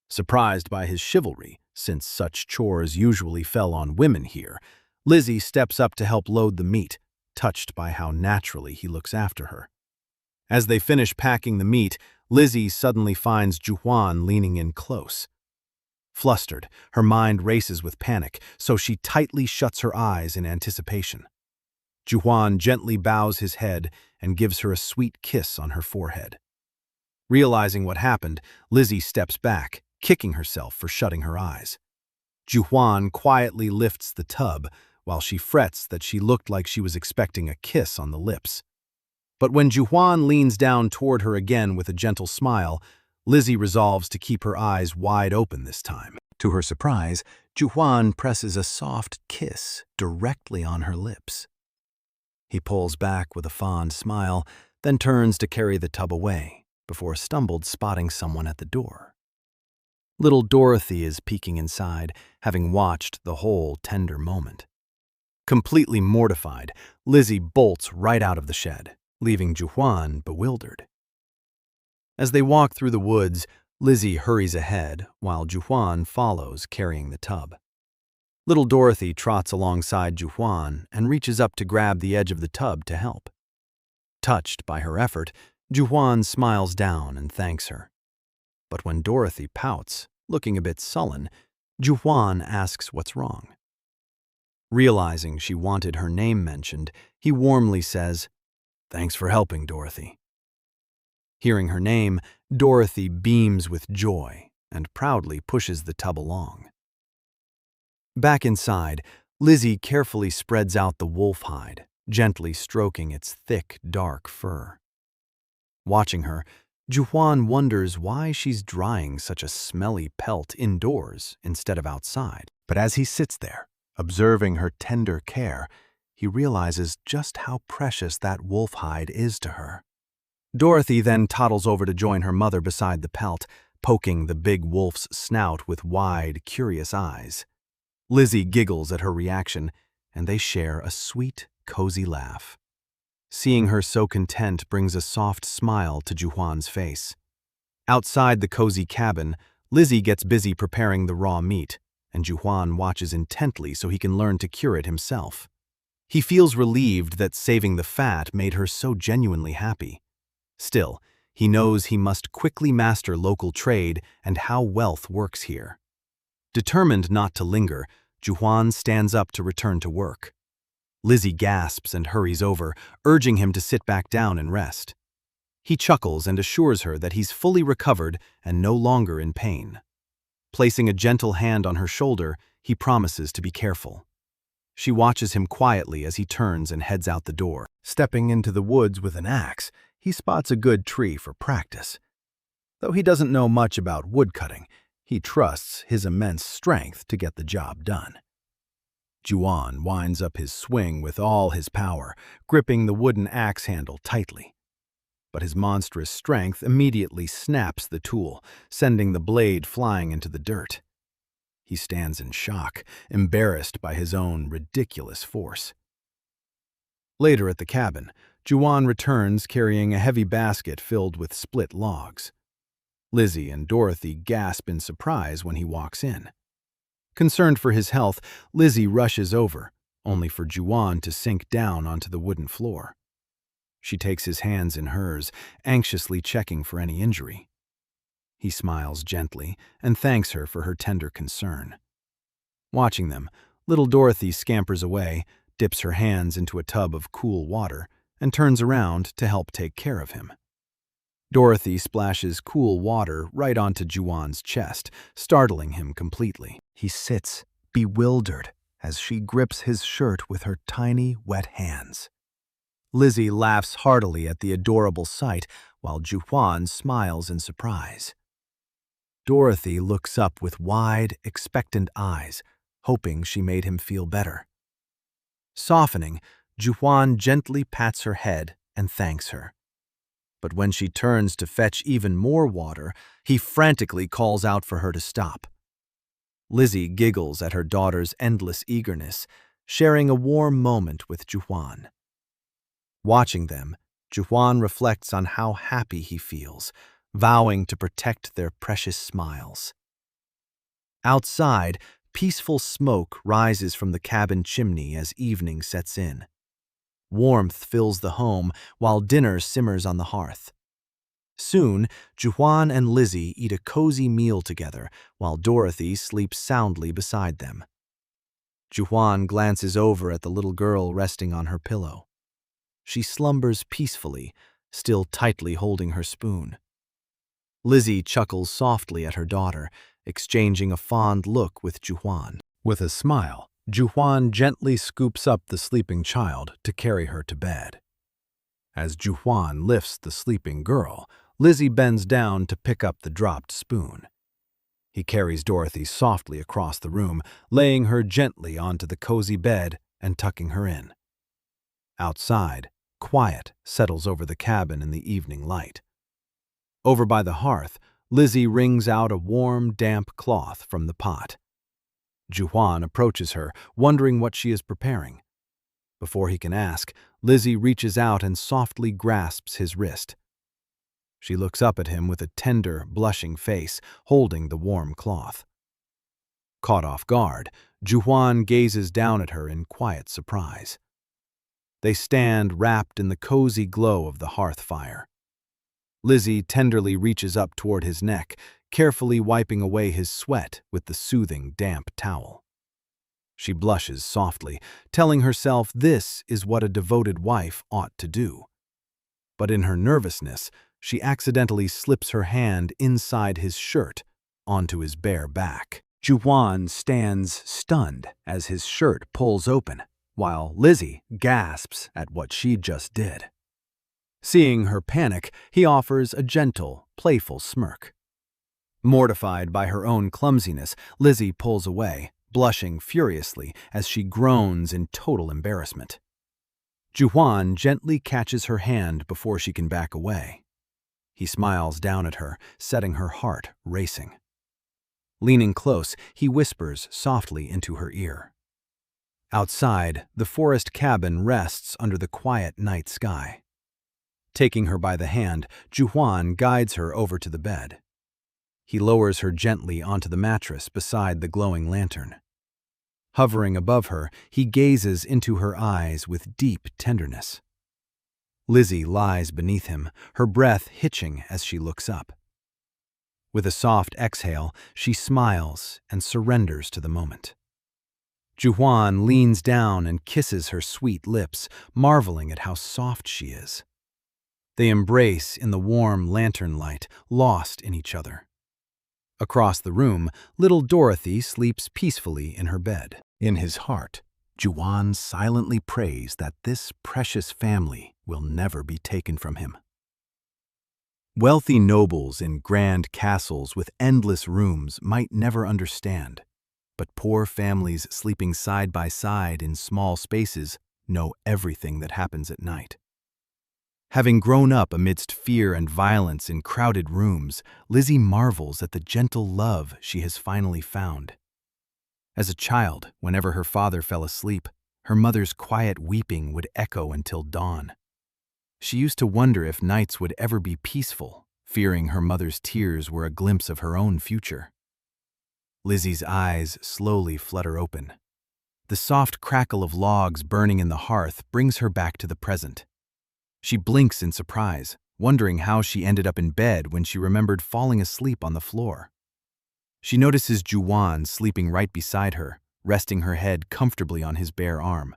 Surprised by his chivalry, since such chores usually fell on women here, Lizzie steps up to help load the meat, touched by how naturally he looks after her. As they finish packing the meat, Lizzie suddenly finds Juhwan leaning in close. Flustered, her mind races with panic, so she tightly shuts her eyes in anticipation. Juhwan gently bows his head and gives her a sweet kiss on her forehead. Realizing what happened, Lizzie steps back, kicking herself for shutting her eyes. Juhwan quietly lifts the tub, while she frets that she looked like she was expecting a kiss on the lips. But when Juhwan leans down toward her again with a gentle smile, Lizzie resolves to keep her eyes wide open this time. To her surprise, Juhwan presses a soft kiss directly on her lips. He pulls back with a fond smile, then turns to carry the tub away, before stumbled spotting someone at the door. Little Dorothy is peeking inside, having watched the whole tender moment. Completely mortified, Lizzie bolts right out of the shed, leaving Juan bewildered. As they walk through the woods, Lizzie hurries ahead, while Juan follows carrying the tub. Little Dorothy trots alongside Juan and reaches up to grab the edge of the tub to help. Touched by her effort, Juan smiles down and thanks her. But when Dorothy pouts, looking a bit sullen, Juan asks what's wrong. Realizing she wanted her name mentioned, he warmly says, "Thanks for helping, Dorothy." Hearing her name, Dorothy beams with joy and proudly pushes the tub along. Back inside, Lizzie carefully spreads out the wolf hide, gently stroking its thick, dark fur. Watching her, Juan wonders why she's drying such a smelly pelt indoors instead of outside. But as he sits there, observing her tender care, he realizes just how precious that wolf hide is to her. Dorothy then toddles over to join her mother beside the pelt, poking the big wolf's snout with wide, curious eyes. Lizzie giggles at her reaction, and they share a sweet, cozy laugh. Seeing her so content brings a soft smile to Juan's face. Outside the cozy cabin, Lizzie gets busy preparing the raw meat, and Juan watches intently so he can learn to cure it himself. He feels relieved that saving the fat made her so genuinely happy. Still, he knows he must quickly master local trade and how wealth works here. Determined not to linger, Juan stands up to return to work. Lizzie gasps and hurries over, urging him to sit back down and rest. He chuckles and assures her that he's fully recovered and no longer in pain. Placing a gentle hand on her shoulder, he promises to be careful. She watches him quietly as he turns and heads out the door. Stepping into the woods with an axe, he spots a good tree for practice. Though he doesn't know much about woodcutting, he trusts his immense strength to get the job done. Juan winds up his swing with all his power, gripping the wooden axe handle tightly. But his monstrous strength immediately snaps the tool, sending the blade flying into the dirt. He stands in shock, embarrassed by his own ridiculous force. Later at the cabin, Juan returns carrying a heavy basket filled with split logs. Lizzie and Dorothy gasp in surprise when he walks in. Concerned for his health, Lizzie rushes over, only for Juan to sink down onto the wooden floor. She takes his hands in hers, anxiously checking for any injury. He smiles gently and thanks her for her tender concern. Watching them, little Dorothy scampers away, dips her hands into a tub of cool water, and turns around to help take care of him. Dorothy splashes cool water right onto Juan's chest, startling him completely. He sits, bewildered, as she grips his shirt with her tiny, wet hands. Lizzie laughs heartily at the adorable sight, while Juan smiles in surprise. Dorothy looks up with wide, expectant eyes, hoping she made him feel better. Softening, Juan gently pats her head and thanks her. But when she turns to fetch even more water, he frantically calls out for her to stop. Lizzie giggles at her daughter's endless eagerness, sharing a warm moment with Juan. Watching them, Juan reflects on how happy he feels, vowing to protect their precious smiles. Outside, peaceful smoke rises from the cabin chimney as evening sets in. Warmth fills the home while dinner simmers on the hearth. Soon, Juan and Lizzie eat a cozy meal together while Dorothy sleeps soundly beside them. Juan glances over at the little girl resting on her pillow. She slumbers peacefully, still tightly holding her spoon. Lizzie chuckles softly at her daughter, exchanging a fond look with Juan. With a smile, Juan gently scoops up the sleeping child to carry her to bed. As Juan lifts the sleeping girl, Lizzie bends down to pick up the dropped spoon. He carries Dorothy softly across the room, laying her gently onto the cozy bed and tucking her in. Outside, quiet settles over the cabin in the evening light. Over by the hearth, Lizzie wrings out a warm, damp cloth from the pot. Juwan approaches her, wondering what she is preparing. Before he can ask, Lizzie reaches out and softly grasps his wrist. She looks up at him with a tender, blushing face, holding the warm cloth. Caught off guard, Juwan gazes down at her in quiet surprise. They stand wrapped in the cozy glow of the hearth fire. Lizzie tenderly reaches up toward his neck, carefully wiping away his sweat with the soothing, damp towel. She blushes softly, telling herself this is what a devoted wife ought to do. But in her nervousness, she accidentally slips her hand inside his shirt onto his bare back. Juwan stands stunned as his shirt pulls open, while Lizzie gasps at what she just did. Seeing her panic, he offers a gentle, playful smirk. Mortified by her own clumsiness, Lizzie pulls away, blushing furiously as she groans in total embarrassment. Juwan gently catches her hand before she can back away. He smiles down at her, setting her heart racing. Leaning close, he whispers softly into her ear. Outside, the forest cabin rests under the quiet night sky. Taking her by the hand, Juwan guides her over to the bed. He lowers her gently onto the mattress beside the glowing lantern. Hovering above her, he gazes into her eyes with deep tenderness. Lizzie lies beneath him, her breath hitching as she looks up. With a soft exhale, she smiles and surrenders to the moment. Juwan leans down and kisses her sweet lips, marveling at how soft she is. They embrace in the warm lantern light, lost in each other. Across the room, little Dorothy sleeps peacefully in her bed. In his heart, Juwan silently prays that this precious family will never be taken from him. Wealthy nobles in grand castles with endless rooms might never understand, but poor families sleeping side by side in small spaces know everything that happens at night. Having grown up amidst fear and violence in crowded rooms, Lizzie marvels at the gentle love she has finally found. As a child, whenever her father fell asleep, her mother's quiet weeping would echo until dawn. She used to wonder if nights would ever be peaceful, fearing her mother's tears were a glimpse of her own future. Lizzie's eyes slowly flutter open. The soft crackle of logs burning in the hearth brings her back to the present. She blinks in surprise, wondering how she ended up in bed when she remembered falling asleep on the floor. She notices Juwan sleeping right beside her, resting her head comfortably on his bare arm.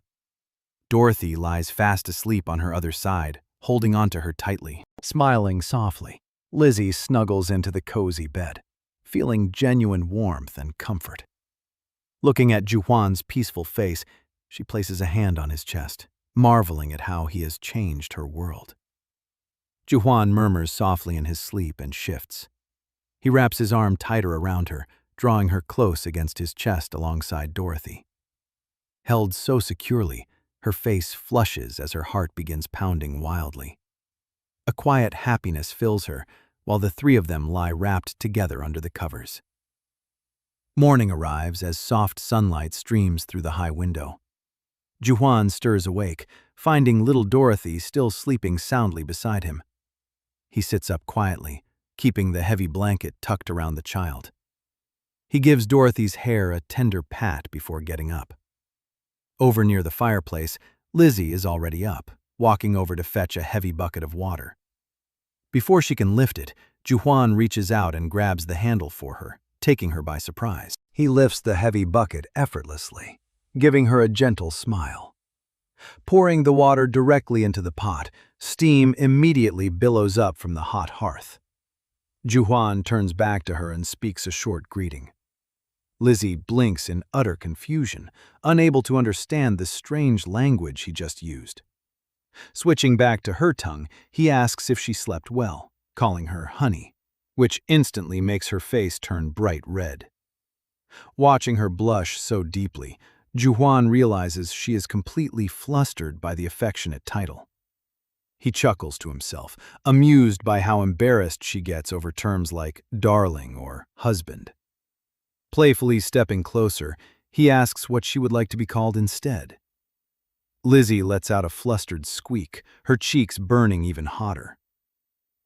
Dorothy lies fast asleep on her other side, holding onto her tightly. Smiling softly, Lizzie snuggles into the cozy bed, feeling genuine warmth and comfort. Looking at Juwan's peaceful face, she places a hand on his chest, marveling at how he has changed her world. Juwan murmurs softly in his sleep and shifts. He wraps his arm tighter around her, drawing her close against his chest alongside Dorothy. Held so securely, her face flushes as her heart begins pounding wildly. A quiet happiness fills her, while the three of them lie wrapped together under the covers. Morning arrives as soft sunlight streams through the high window. Juwan stirs awake, finding little Dorothy still sleeping soundly beside him. He sits up quietly, keeping the heavy blanket tucked around the child. He gives Dorothy's hair a tender pat before getting up. Over near the fireplace, Lizzie is already up, walking over to fetch a heavy bucket of water. Before she can lift it, Juwan reaches out and grabs the handle for her, taking her by surprise. He lifts the heavy bucket effortlessly, giving her a gentle smile. Pouring the water directly into the pot, steam immediately billows up from the hot hearth. Juwan turns back to her and speaks a short greeting. Lizzie blinks in utter confusion, unable to understand the strange language he just used. Switching back to her tongue, he asks if she slept well, calling her honey, which instantly makes her face turn bright red. Watching her blush so deeply, Juhuan realizes she is completely flustered by the affectionate title. He chuckles to himself, amused by how embarrassed she gets over terms like darling or husband. Playfully stepping closer, he asks what she would like to be called instead. Lizzie lets out a flustered squeak, her cheeks burning even hotter.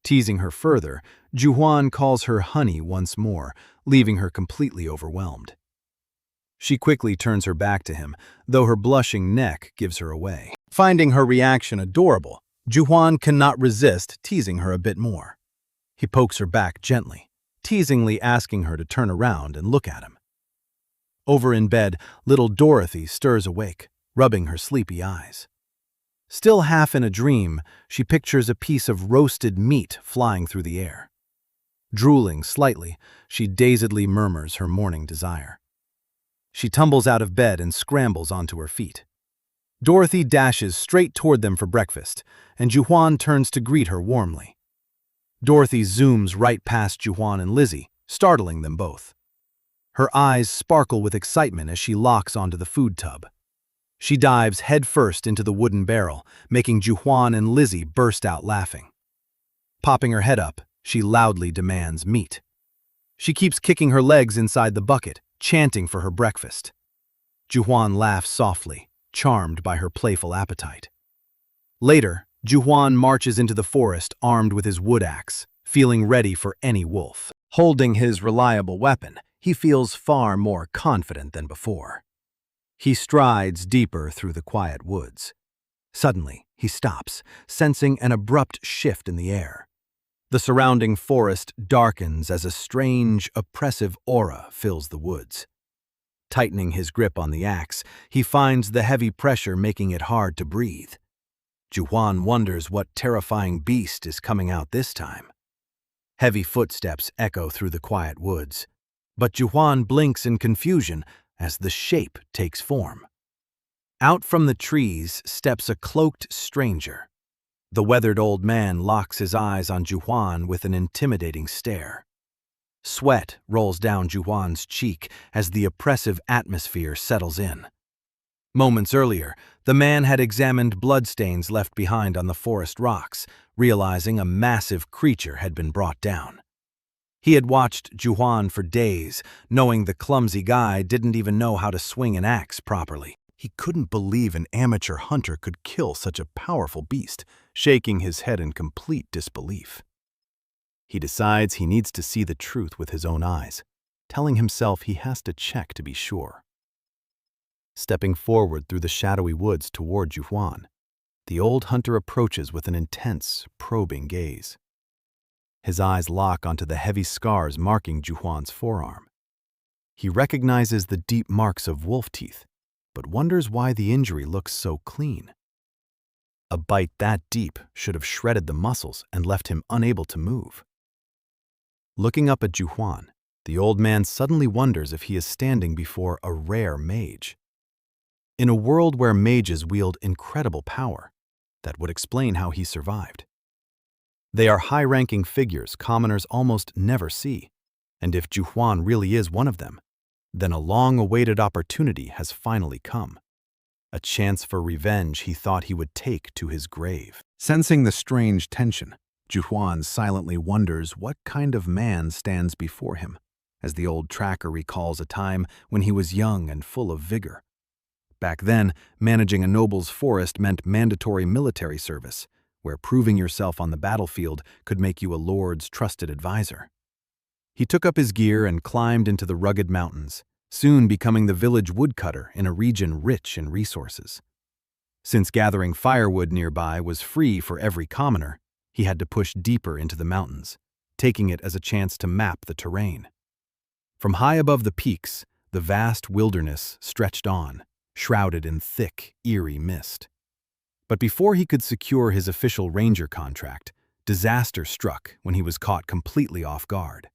Teasing her further, Juhuan calls her honey once more, leaving her completely overwhelmed. She quickly turns her back to him, though her blushing neck gives her away. Finding her reaction adorable, Juhuan cannot resist teasing her a bit more. He pokes her back gently, teasingly asking her to turn around and look at him. Over in bed, little Dorothy stirs awake, rubbing her sleepy eyes. Still half in a dream, she pictures a piece of roasted meat flying through the air. Drooling slightly, she dazedly murmurs her morning desire. She tumbles out of bed and scrambles onto her feet. Dorothy dashes straight toward them for breakfast, and Juhuan turns to greet her warmly. Dorothy zooms right past Juhuan and Lizzie, startling them both. Her eyes sparkle with excitement as she locks onto the food tub. She dives headfirst into the wooden barrel, making Juhuan and Lizzie burst out laughing. Popping her head up, she loudly demands meat. She keeps kicking her legs inside the bucket, chanting for her breakfast. Juhuan laughs softly, charmed by her playful appetite. Later, Juhuan marches into the forest armed with his wood axe, feeling ready for any wolf. Holding his reliable weapon, he feels far more confident than before. He strides deeper through the quiet woods. Suddenly, he stops, sensing an abrupt shift in the air. The surrounding forest darkens as a strange, oppressive aura fills the woods. Tightening his grip on the axe, he finds the heavy pressure making it hard to breathe. Juhuan wonders what terrifying beast is coming out this time. Heavy footsteps echo through the quiet woods, but Juhuan blinks in confusion as the shape takes form. Out from the trees steps a cloaked stranger. The weathered old man locks his eyes on Juhuan with an intimidating stare. Sweat rolls down Juhuan's cheek as the oppressive atmosphere settles in. Moments earlier, the man had examined bloodstains left behind on the forest rocks, realizing a massive creature had been brought down. He had watched Juhuan for days, knowing the clumsy guy didn't even know how to swing an axe properly. He couldn't believe an amateur hunter could kill such a powerful beast, shaking his head in complete disbelief. He decides he needs to see the truth with his own eyes, telling himself he has to check to be sure. Stepping forward through the shadowy woods toward Juhuan, the old hunter approaches with an intense, probing gaze. His eyes lock onto the heavy scars marking Juhuan's forearm. He recognizes the deep marks of wolf teeth, but wonders why the injury looks so clean. A bite that deep should have shredded the muscles and left him unable to move. Looking up at Juhuan, the old man suddenly wonders if he is standing before a rare mage. In a world where mages wield incredible power, that would explain how he survived. They are high-ranking figures commoners almost never see, and if Juhuan really is one of them, then a long-awaited opportunity has finally come. A chance for revenge he thought he would take to his grave. Sensing the strange tension, Juhuan silently wonders what kind of man stands before him, as the old tracker recalls a time when he was young and full of vigor. Back then, managing a noble's forest meant mandatory military service, where proving yourself on the battlefield could make you a lord's trusted advisor. He took up his gear and climbed into the rugged mountains, soon becoming the village woodcutter in a region rich in resources. Since gathering firewood nearby was free for every commoner, he had to push deeper into the mountains, taking it as a chance to map the terrain. From high above the peaks, the vast wilderness stretched on, shrouded in thick, eerie mist. But before he could secure his official ranger contract, disaster struck when he was caught completely off guard.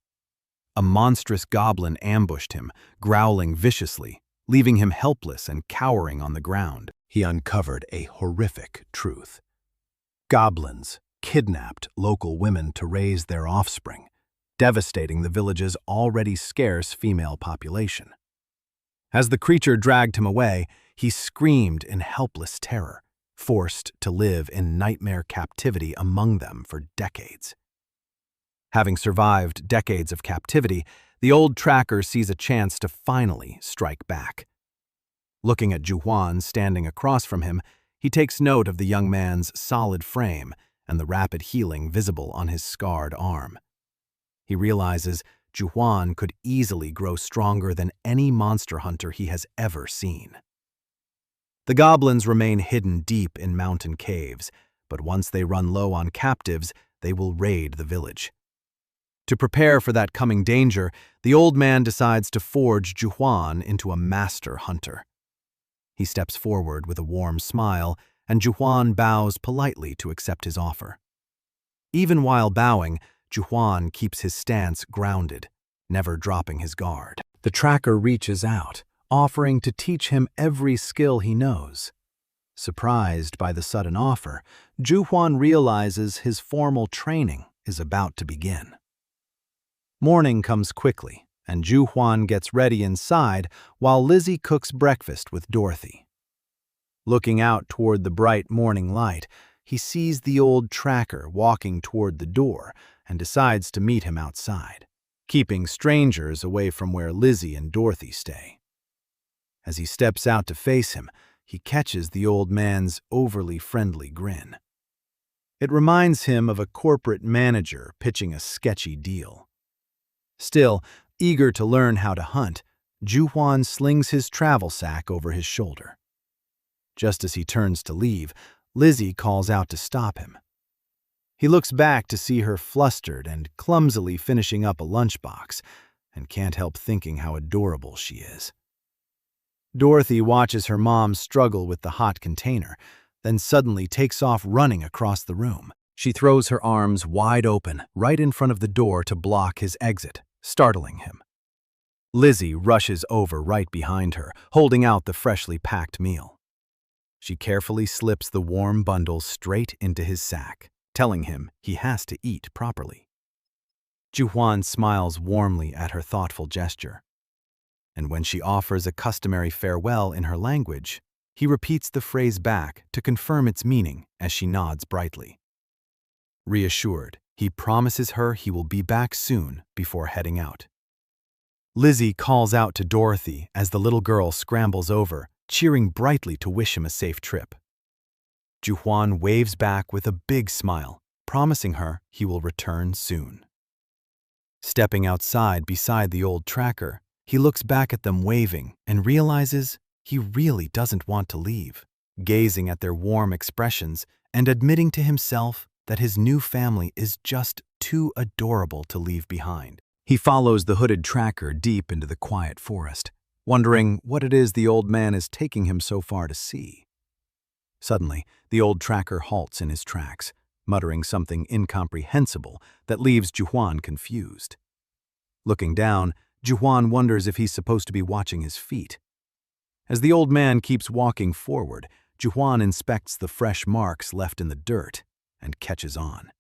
A monstrous goblin ambushed him, growling viciously, leaving him helpless and cowering on the ground. He uncovered a horrific truth. Goblins kidnapped local women to raise their offspring, devastating the village's already scarce female population. As the creature dragged him away, he screamed in helpless terror, forced to live in nightmare captivity among them for decades. Having survived decades of captivity, the old tracker sees a chance to finally strike back. Looking at Juhuan standing across from him, he takes note of the young man's solid frame and the rapid healing visible on his scarred arm. He realizes Juhuan could easily grow stronger than any monster hunter he has ever seen. The goblins remain hidden deep in mountain caves, but once they run low on captives, they will raid the village. To prepare for that coming danger, the old man decides to forge Juhuan into a master hunter. He steps forward with a warm smile, and Juhuan bows politely to accept his offer. Even while bowing, Juhuan keeps his stance grounded, never dropping his guard. The tracker reaches out, offering to teach him every skill he knows. Surprised by the sudden offer, Juhuan realizes his formal training is about to begin. Morning comes quickly, and Juhuan gets ready inside while Lizzie cooks breakfast with Dorothy. Looking out toward the bright morning light, he sees the old tracker walking toward the door and decides to meet him outside, keeping strangers away from where Lizzie and Dorothy stay. As he steps out to face him, he catches the old man's overly friendly grin. It reminds him of a corporate manager pitching a sketchy deal. Still, eager to learn how to hunt, Juhuan slings his travel sack over his shoulder. Just as he turns to leave, Lizzie calls out to stop him. He looks back to see her flustered and clumsily finishing up a lunchbox, and can't help thinking how adorable she is. Dorothy watches her mom struggle with the hot container, then suddenly takes off running across the room. She throws her arms wide open right in front of the door to block his exit, startling him. Lizzie rushes over right behind her, holding out the freshly packed meal. She carefully slips the warm bundle straight into his sack, telling him he has to eat properly. Juhuan smiles warmly at her thoughtful gesture, and when she offers a customary farewell in her language, he repeats the phrase back to confirm its meaning as she nods brightly. Reassured, he promises her he will be back soon before heading out. Lizzie calls out to Dorothy as the little girl scrambles over, cheering brightly to wish him a safe trip. Juhuan waves back with a big smile, promising her he will return soon. Stepping outside beside the old tracker, he looks back at them waving and realizes he really doesn't want to leave, gazing at their warm expressions and admitting to himself that his new family is just too adorable to leave behind. He follows the hooded tracker deep into the quiet forest, wondering what it is the old man is taking him so far to see. Suddenly, the old tracker halts in his tracks, muttering something incomprehensible that leaves Juhuan confused. Looking down, Juhuan wonders if he's supposed to be watching his feet. As the old man keeps walking forward, Juhuan inspects the fresh marks left in the dirt and catches on.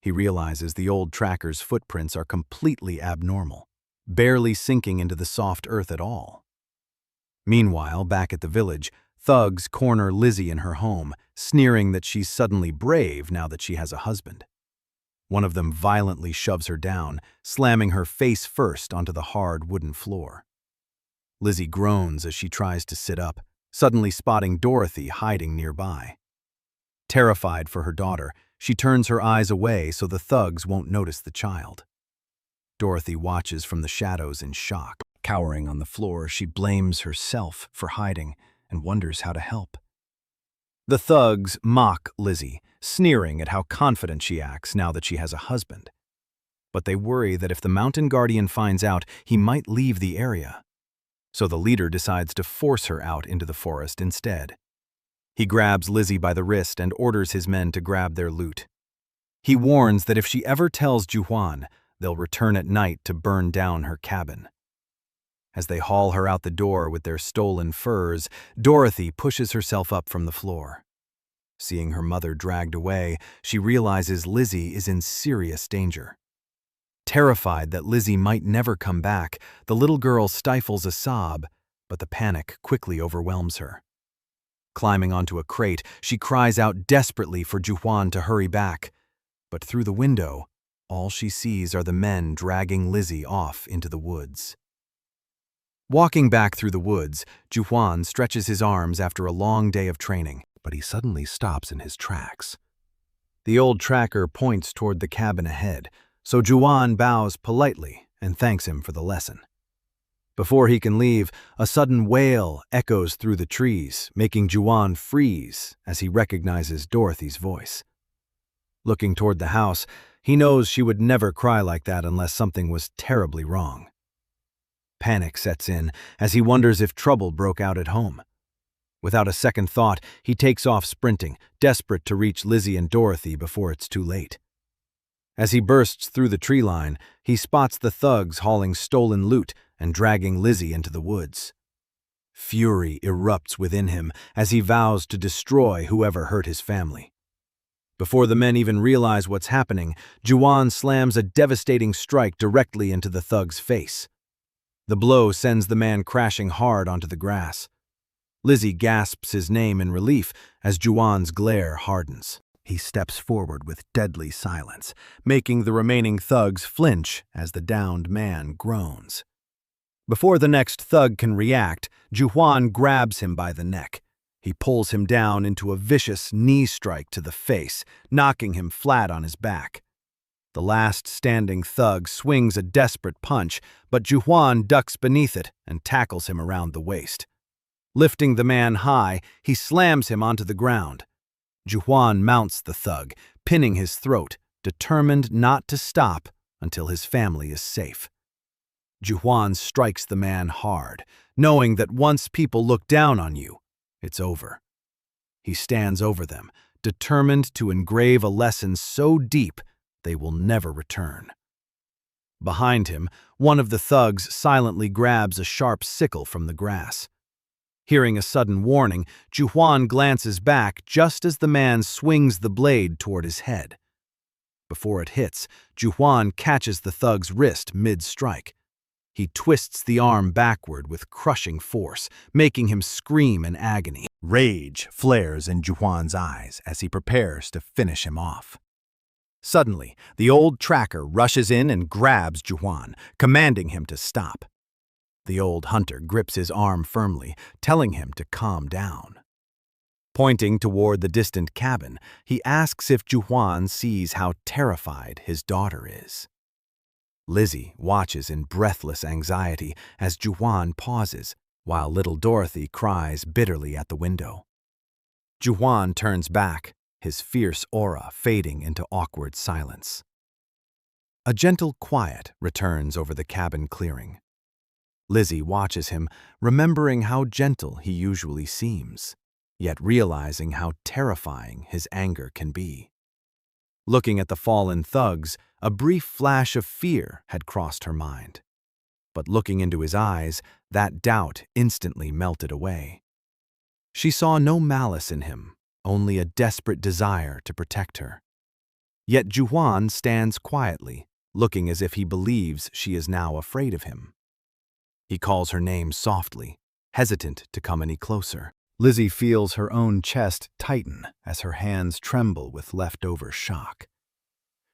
He realizes the old tracker's footprints are completely abnormal, barely sinking into the soft earth at all. Meanwhile, back at the village, thugs corner Lizzie in her home, sneering that she's suddenly brave now that she has a husband. One of them violently shoves her down, slamming her face first onto the hard wooden floor. Lizzie groans as she tries to sit up, suddenly spotting Dorothy hiding nearby. Terrified for her daughter, she turns her eyes away so the thugs won't notice the child. Dorothy watches from the shadows in shock. Cowering on the floor, she blames herself for hiding and wonders how to help. The thugs mock Lizzie, sneering at how confident she acts now that she has a husband. But they worry that if the mountain guardian finds out, he might leave the area. So the leader decides to force her out into the forest instead. He grabs Lizzie by the wrist and orders his men to grab their loot. He warns that if she ever tells Juhuan, they'll return at night to burn down her cabin. As they haul her out the door with their stolen furs, Dorothy pushes herself up from the floor. Seeing her mother dragged away, she realizes Lizzie is in serious danger. Terrified that Lizzie might never come back, the little girl stifles a sob, but the panic quickly overwhelms her. Climbing onto a crate, she cries out desperately for Juhwan to hurry back. But through the window, all she sees are the men dragging Lizzie off into the woods. Walking back through the woods, Juhwan stretches his arms after a long day of training, but he suddenly stops in his tracks. The old tracker points toward the cabin ahead, so Juhwan bows politely and thanks him for the lesson. Before he can leave, a sudden wail echoes through the trees, making Juhwan freeze as he recognizes Dorothy's voice. Looking toward the house, he knows she would never cry like that unless something was terribly wrong. Panic sets in as he wonders if trouble broke out at home. Without a second thought, he takes off sprinting, desperate to reach Lizzie and Dorothy before it's too late. As he bursts through the tree line, he spots the thugs hauling stolen loot and dragging Lizzie into the woods. Fury erupts within him as he vows to destroy whoever hurt his family. Before the men even realize what's happening, Juhwan slams a devastating strike directly into the thug's face. The blow sends the man crashing hard onto the grass. Lizzie gasps his name in relief as Juhwan's glare hardens. He steps forward with deadly silence, making the remaining thugs flinch as the downed man groans. Before the next thug can react, Juhwan grabs him by the neck. He pulls him down into a vicious knee strike to the face, knocking him flat on his back. The last standing thug swings a desperate punch, but Juhwan ducks beneath it and tackles him around the waist. Lifting the man high, he slams him onto the ground. Juhwan mounts the thug, pinning his throat, determined not to stop until his family is safe. Juhwan strikes the man hard, knowing that once people look down on you, it's over. He stands over them, determined to engrave a lesson so deep they will never return. Behind him, one of the thugs silently grabs a sharp sickle from the grass. Hearing a sudden warning, Juhwan glances back just as the man swings the blade toward his head. Before it hits, Juhwan catches the thug's wrist mid-strike. He twists the arm backward with crushing force, making him scream in agony. Rage flares in Juhwan's eyes as he prepares to finish him off. Suddenly, the old tracker rushes in and grabs Juhwan, commanding him to stop. The old hunter grips his arm firmly, telling him to calm down. Pointing toward the distant cabin, he asks if Juhwan sees how terrified his daughter is. Lizzie watches in breathless anxiety as Juhwan pauses, while little Dorothy cries bitterly at the window. Juhwan turns back, his fierce aura fading into awkward silence. A gentle quiet returns over the cabin clearing. Lizzie watches him, remembering how gentle he usually seems, yet realizing how terrifying his anger can be. Looking at the fallen thugs, a brief flash of fear had crossed her mind. But looking into his eyes, that doubt instantly melted away. She saw no malice in him, only a desperate desire to protect her. Yet Juhwan stands quietly, looking as if he believes she is now afraid of him. He calls her name softly, hesitant to come any closer. Lizzie feels her own chest tighten as her hands tremble with leftover shock.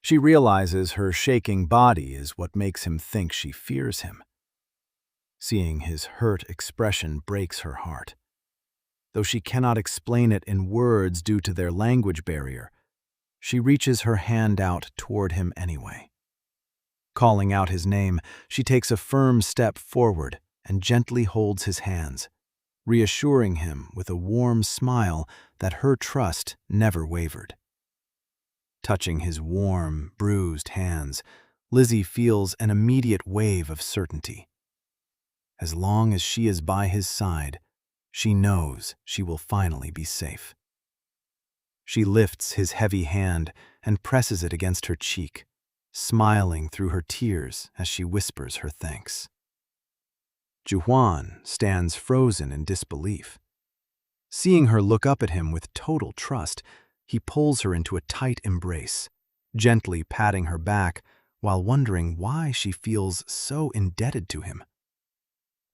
She realizes her shaking body is what makes him think she fears him. Seeing his hurt expression breaks her heart. Though she cannot explain it in words due to their language barrier, she reaches her hand out toward him anyway. Calling out his name, she takes a firm step forward and gently holds his hands, reassuring him with a warm smile that her trust never wavered. Touching his warm, bruised hands, Lizzie feels an immediate wave of certainty. As long as she is by his side, she knows she will finally be safe. She lifts his heavy hand and presses it against her cheek, smiling through her tears as she whispers her thanks. Juhwan stands frozen in disbelief. Seeing her look up at him with total trust, he pulls her into a tight embrace, gently patting her back while wondering why she feels so indebted to him.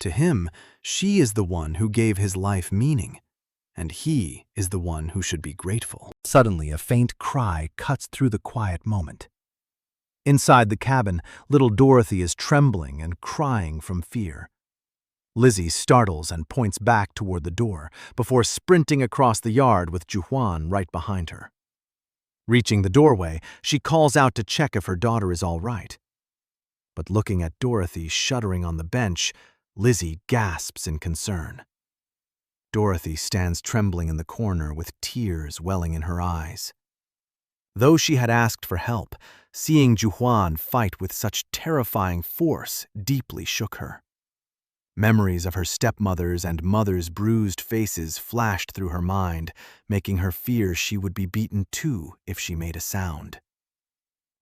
To him, she is the one who gave his life meaning, and he is the one who should be grateful. Suddenly, a faint cry cuts through the quiet moment. Inside the cabin, little Dorothy is trembling and crying from fear. Lizzie startles and points back toward the door before sprinting across the yard with Juan right behind her. Reaching the doorway, she calls out to check if her daughter is all right. But looking at Dorothy shuddering on the bench, Lizzie gasps in concern. Dorothy stands trembling in the corner with tears welling in her eyes. Though she had asked for help, seeing Juan fight with such terrifying force deeply shook her. Memories of her stepmother's and mother's bruised faces flashed through her mind, making her fear she would be beaten too if she made a sound.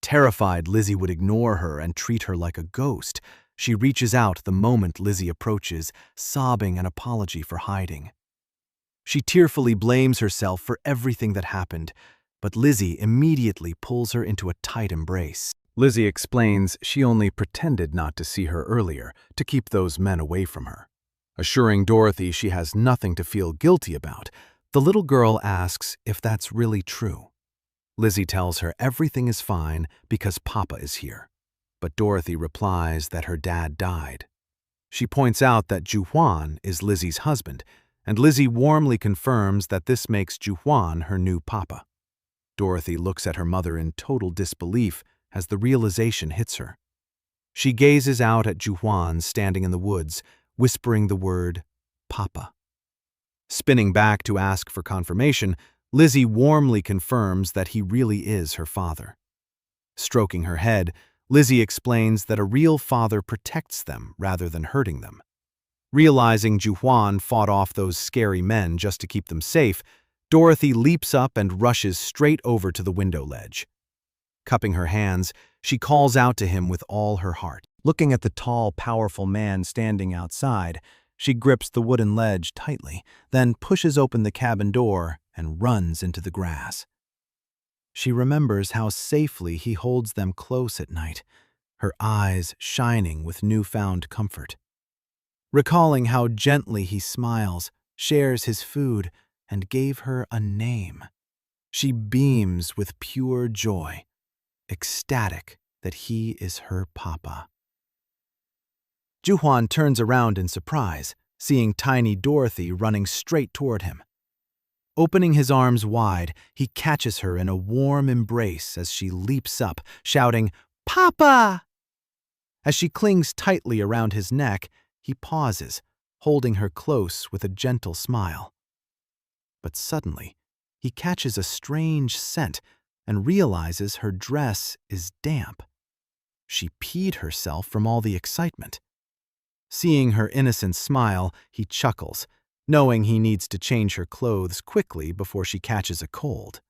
Terrified Lizzie would ignore her and treat her like a ghost, she reaches out the moment Lizzie approaches, sobbing an apology for hiding. She tearfully blames herself for everything that happened, but Lizzie immediately pulls her into a tight embrace. Lizzie explains she only pretended not to see her earlier to keep those men away from her. Assuring Dorothy she has nothing to feel guilty about, the little girl asks if that's really true. Lizzie tells her everything is fine because Papa is here, but Dorothy replies that her dad died. She points out that Juan is Lizzie's husband, and Lizzie warmly confirms that this makes Juan her new Papa. Dorothy looks at her mother in total disbelief as the realization hits her. She gazes out at Juan standing in the woods, whispering the word, Papa. Spinning back to ask for confirmation, Lizzie warmly confirms that he really is her father. Stroking her head, Lizzie explains that a real father protects them rather than hurting them. Realizing Juan fought off those scary men just to keep them safe, Dorothy leaps up and rushes straight over to the window ledge. Cupping her hands, she calls out to him with all her heart. Looking at the tall, powerful man standing outside, she grips the wooden ledge tightly, then pushes open the cabin door and runs into the grass. She remembers how safely he holds them close at night, her eyes shining with newfound comfort. Recalling how gently he smiles, shares his food, and gave her a name, she beams with pure joy, ecstatic that he is her Papa. Juan turns around in surprise, seeing tiny Dorothy running straight toward him. Opening his arms wide, he catches her in a warm embrace as she leaps up, shouting, Papa! As she clings tightly around his neck, he pauses, holding her close with a gentle smile. But suddenly, he catches a strange scent and realizes her dress is damp. She peed herself from all the excitement. Seeing her innocent smile, he chuckles, knowing he needs to change her clothes quickly before she catches a cold.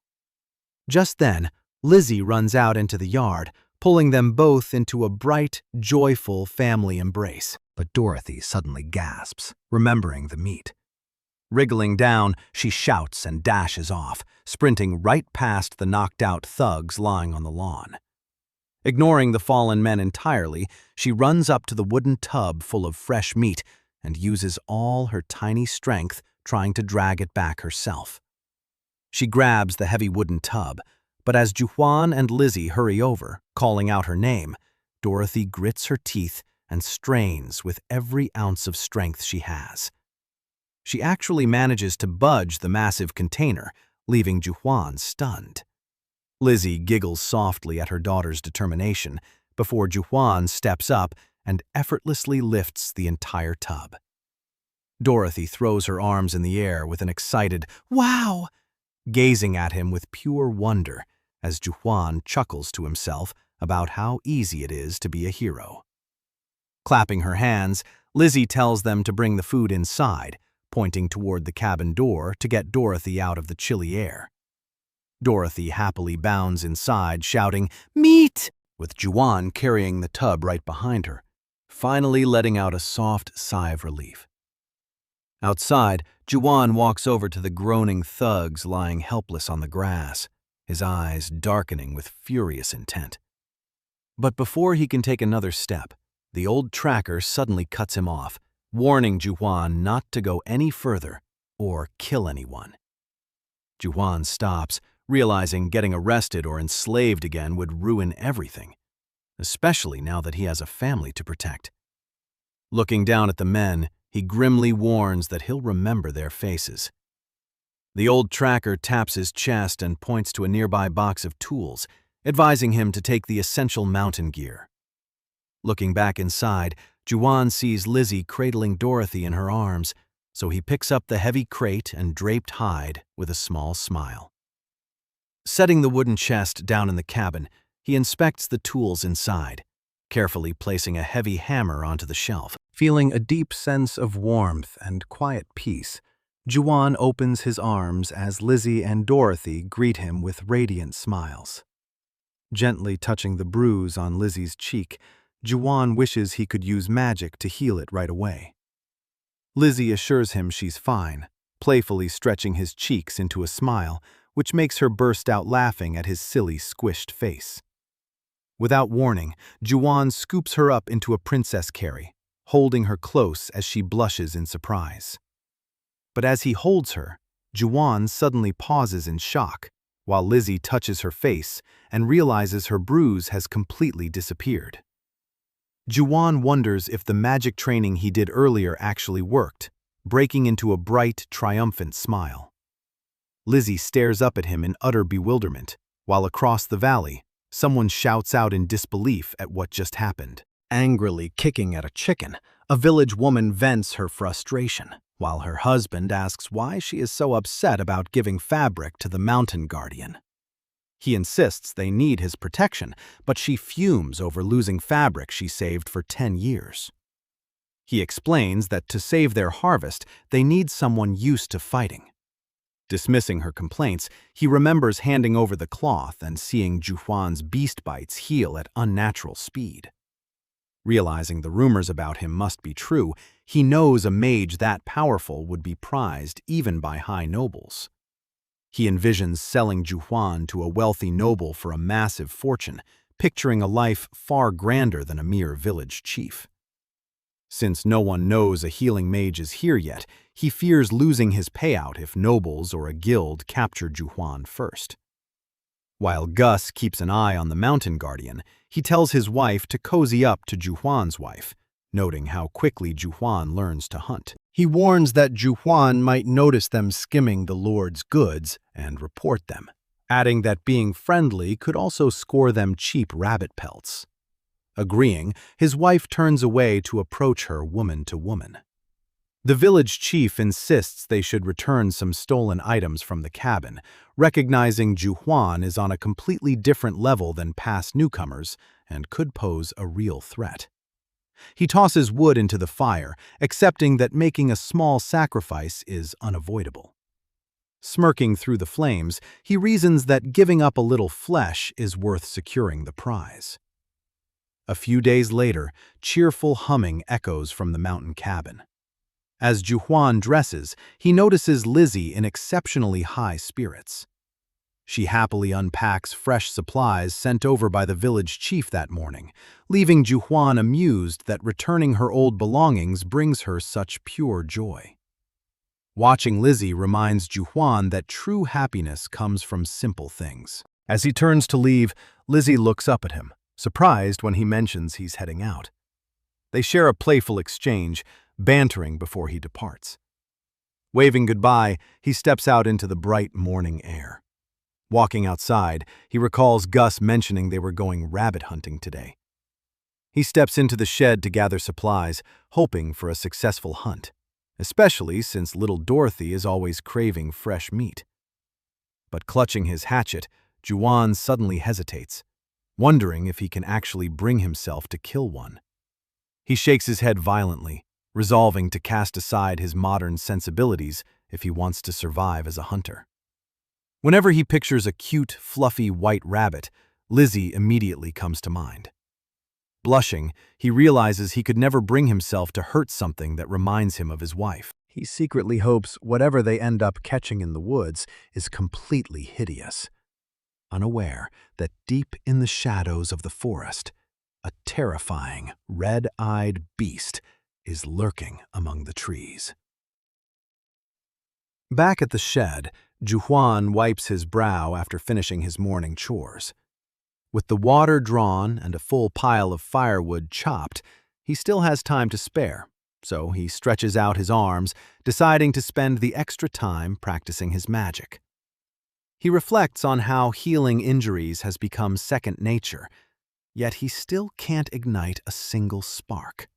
Just then, Lizzie runs out into the yard, pulling them both into a bright, joyful family embrace. But Dorothy suddenly gasps, remembering the meat. Wriggling down, she shouts and dashes off, sprinting right past the knocked-out thugs lying on the lawn. Ignoring the fallen men entirely, she runs up to the wooden tub full of fresh meat and uses all her tiny strength trying to drag it back herself. She grabs the heavy wooden tub, but as Juan and Lizzie hurry over, calling out her name, Dorothy grits her teeth and strains with every ounce of strength she has. She actually manages to budge the massive container, leaving Juan stunned. Lizzie giggles softly at her daughter's determination before Juan steps up and effortlessly lifts the entire tub. Dorothy throws her arms in the air with an excited, "Wow!" gazing at him with pure wonder as Juan chuckles to himself about how easy it is to be a hero. Clapping her hands, Lizzie tells them to bring the food inside, pointing toward the cabin door to get Dorothy out of the chilly air. Dorothy happily bounds inside, shouting, "Meat!" with Juan carrying the tub right behind her, finally letting out a soft sigh of relief. Outside, Juan walks over to the groaning thugs lying helpless on the grass, his eyes darkening with furious intent. But before he can take another step, the old tracker suddenly cuts him off, warning Juhuan not to go any further or kill anyone. Juhuan stops, realizing getting arrested or enslaved again would ruin everything, especially now that he has a family to protect. Looking down at the men, he grimly warns that he'll remember their faces. The old tracker taps his chest and points to a nearby box of tools, advising him to take the essential mountain gear. Looking back inside, Juhuan sees Lizzie cradling Dorothy in her arms, so he picks up the heavy crate and draped hide with a small smile. Setting the wooden chest down in the cabin, he inspects the tools inside, carefully placing a heavy hammer onto the shelf. Feeling a deep sense of warmth and quiet peace, Juhuan opens his arms as Lizzie and Dorothy greet him with radiant smiles. Gently touching the bruise on Lizzie's cheek, Juhuan wishes he could use magic to heal it right away. Lizzie assures him she's fine, playfully stretching his cheeks into a smile, which makes her burst out laughing at his silly, squished face. Without warning, Juhuan scoops her up into a princess carry, holding her close as she blushes in surprise. But as he holds her, Juhuan suddenly pauses in shock, while Lizzie touches her face and realizes her bruise has completely disappeared. Juhuan wonders if the magic training he did earlier actually worked, breaking into a bright, triumphant smile. Lizzie stares up at him in utter bewilderment, while across the valley, someone shouts out in disbelief at what just happened. Angrily kicking at a chicken, a village woman vents her frustration, while her husband asks why she is so upset about giving fabric to the mountain guardian. He insists they need his protection, but she fumes over losing fabric she saved for 10 years. He explains that to save their harvest, they need someone used to fighting. Dismissing her complaints, he remembers handing over the cloth and seeing Juhuan's beast bites heal at unnatural speed. Realizing the rumors about him must be true, he knows a mage that powerful would be prized even by high nobles. He envisions selling Juhuan to a wealthy noble for a massive fortune, picturing a life far grander than a mere village chief. Since no one knows a healing mage is here yet, he fears losing his payout if nobles or a guild capture Juhuan first. While Gus keeps an eye on the mountain guardian, he tells his wife to cozy up to Juhuan's wife, noting how quickly Juhuan learns to hunt. He warns that Juhuan might notice them skimming the Lord's goods and report them, adding that being friendly could also score them cheap rabbit pelts. Agreeing, his wife turns away to approach her woman to woman. The village chief insists they should return some stolen items from the cabin, recognizing Juhuan is on a completely different level than past newcomers and could pose a real threat. He tosses wood into the fire, accepting that making a small sacrifice is unavoidable. Smirking through the flames, he reasons that giving up a little flesh is worth securing the prize. A few days later, cheerful humming echoes from the mountain cabin. As Juhuan dresses, he notices Lizzie in exceptionally high spirits. She happily unpacks fresh supplies sent over by the village chief that morning, leaving Juhuan amused that returning her old belongings brings her such pure joy. Watching Lizzie reminds Juhuan that true happiness comes from simple things. As he turns to leave, Lizzie looks up at him, surprised when he mentions he's heading out. They share a playful exchange, bantering before he departs. Waving goodbye, he steps out into the bright morning air. Walking outside, he recalls Gus mentioning they were going rabbit hunting today. He steps into the shed to gather supplies, hoping for a successful hunt, especially since little Dorothy is always craving fresh meat. But clutching his hatchet, Juhuan suddenly hesitates, wondering if he can actually bring himself to kill one. He shakes his head violently, resolving to cast aside his modern sensibilities if he wants to survive as a hunter. Whenever he pictures a cute, fluffy white rabbit, Lizzie immediately comes to mind. Blushing, he realizes he could never bring himself to hurt something that reminds him of his wife. He secretly hopes whatever they end up catching in the woods is completely hideous, unaware that deep in the shadows of the forest, a terrifying, red-eyed beast is lurking among the trees. Back at the shed, Juhuan wipes his brow after finishing his morning chores. With the water drawn and a full pile of firewood chopped, he still has time to spare, so he stretches out his arms, deciding to spend the extra time practicing his magic. He reflects on how healing injuries has become second nature, yet he still can't ignite a single spark.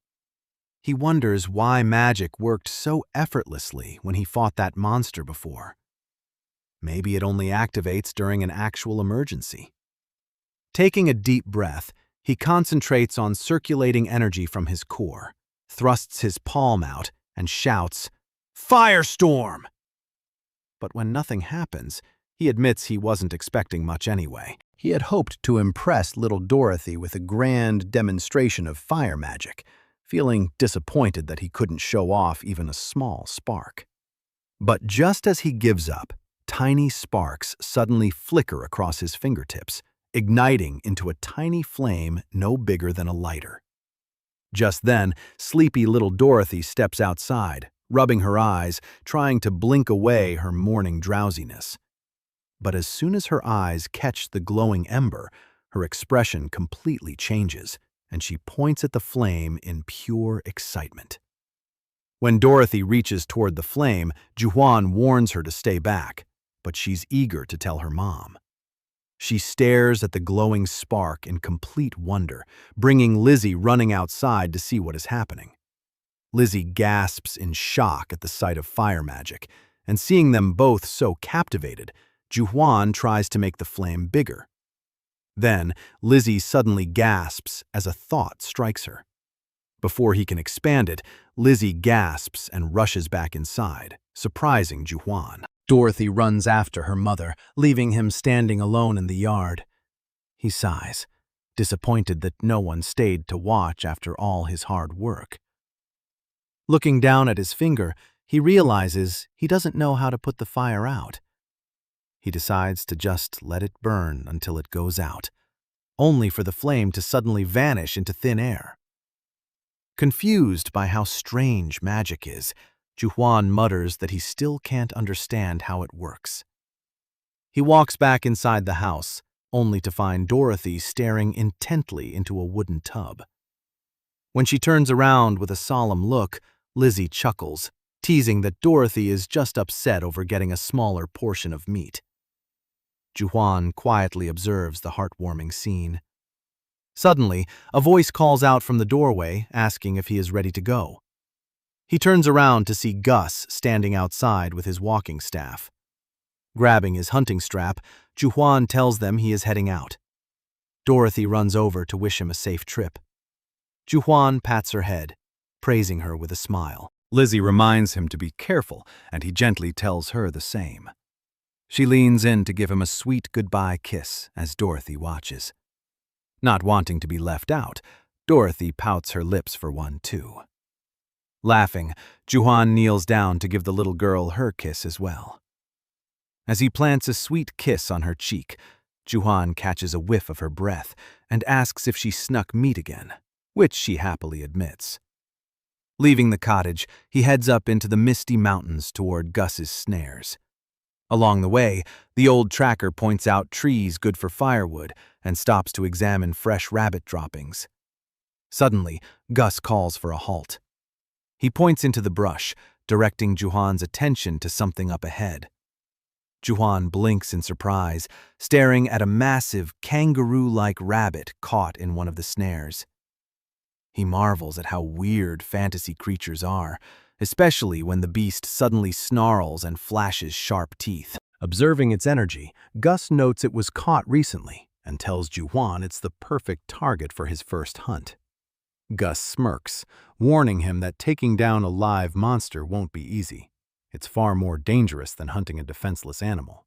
He wonders why magic worked so effortlessly when he fought that monster before. Maybe it only activates during an actual emergency. Taking a deep breath, he concentrates on circulating energy from his core, thrusts his palm out, and shouts, "Firestorm!" But when nothing happens, he admits he wasn't expecting much anyway. He had hoped to impress little Dorothy with a grand demonstration of fire magic, feeling disappointed that he couldn't show off even a small spark. But just as he gives up, tiny sparks suddenly flicker across his fingertips, igniting into a tiny flame no bigger than a lighter. Just then, sleepy little Dorothy steps outside, rubbing her eyes, trying to blink away her morning drowsiness. But as soon as her eyes catch the glowing ember, her expression completely changes, and she points at the flame in pure excitement. When Dorothy reaches toward the flame, Juhuan warns her to stay back, but she's eager to tell her mom. She stares at the glowing spark in complete wonder, bringing Lizzie running outside to see what is happening. Lizzie gasps in shock at the sight of fire magic, and seeing them both so captivated, Juhuan tries to make the flame bigger. Then, Lizzie suddenly gasps as a thought strikes her. Before he can expand it, Lizzie gasps and rushes back inside, surprising Juhuan. Dorothy runs after her mother, leaving him standing alone in the yard. He sighs, disappointed that no one stayed to watch after all his hard work. Looking down at his finger, he realizes he doesn't know how to put the fire out. He decides to just let it burn until it goes out, only for the flame to suddenly vanish into thin air. Confused by how strange magic is, Juhuan mutters that he still can't understand how it works. He walks back inside the house, only to find Dorothy staring intently into a wooden tub. When she turns around with a solemn look, Lizzie chuckles, teasing that Dorothy is just upset over getting a smaller portion of meat. Juhuan quietly observes the heartwarming scene. Suddenly, a voice calls out from the doorway, asking if he is ready to go. He turns around to see Gus standing outside with his walking staff. Grabbing his hunting strap, Juhuan tells them he is heading out. Dorothy runs over to wish him a safe trip. Juhuan pats her head, praising her with a smile. Lizzie reminds him to be careful, and he gently tells her the same. She leans in to give him a sweet goodbye kiss as Dorothy watches. Not wanting to be left out, Dorothy pouts her lips for one too. Laughing, Juhuan kneels down to give the little girl her kiss as well. As he plants a sweet kiss on her cheek, Juhuan catches a whiff of her breath and asks if she snuck meat again, which she happily admits. Leaving the cottage, he heads up into the misty mountains toward Gus's snares. Along the way, the old tracker points out trees good for firewood and stops to examine fresh rabbit droppings. Suddenly, Gus calls for a halt. He points into the brush, directing Juhuan's attention to something up ahead. Juhuan blinks in surprise, staring at a massive, kangaroo-like rabbit caught in one of the snares. He marvels at how weird fantasy creatures are, especially when the beast suddenly snarls and flashes sharp teeth. Observing its energy, Gus notes it was caught recently and tells Juhuan it's the perfect target for his first hunt. Gus smirks, warning him that taking down a live monster won't be easy. It's far more dangerous than hunting a defenseless animal.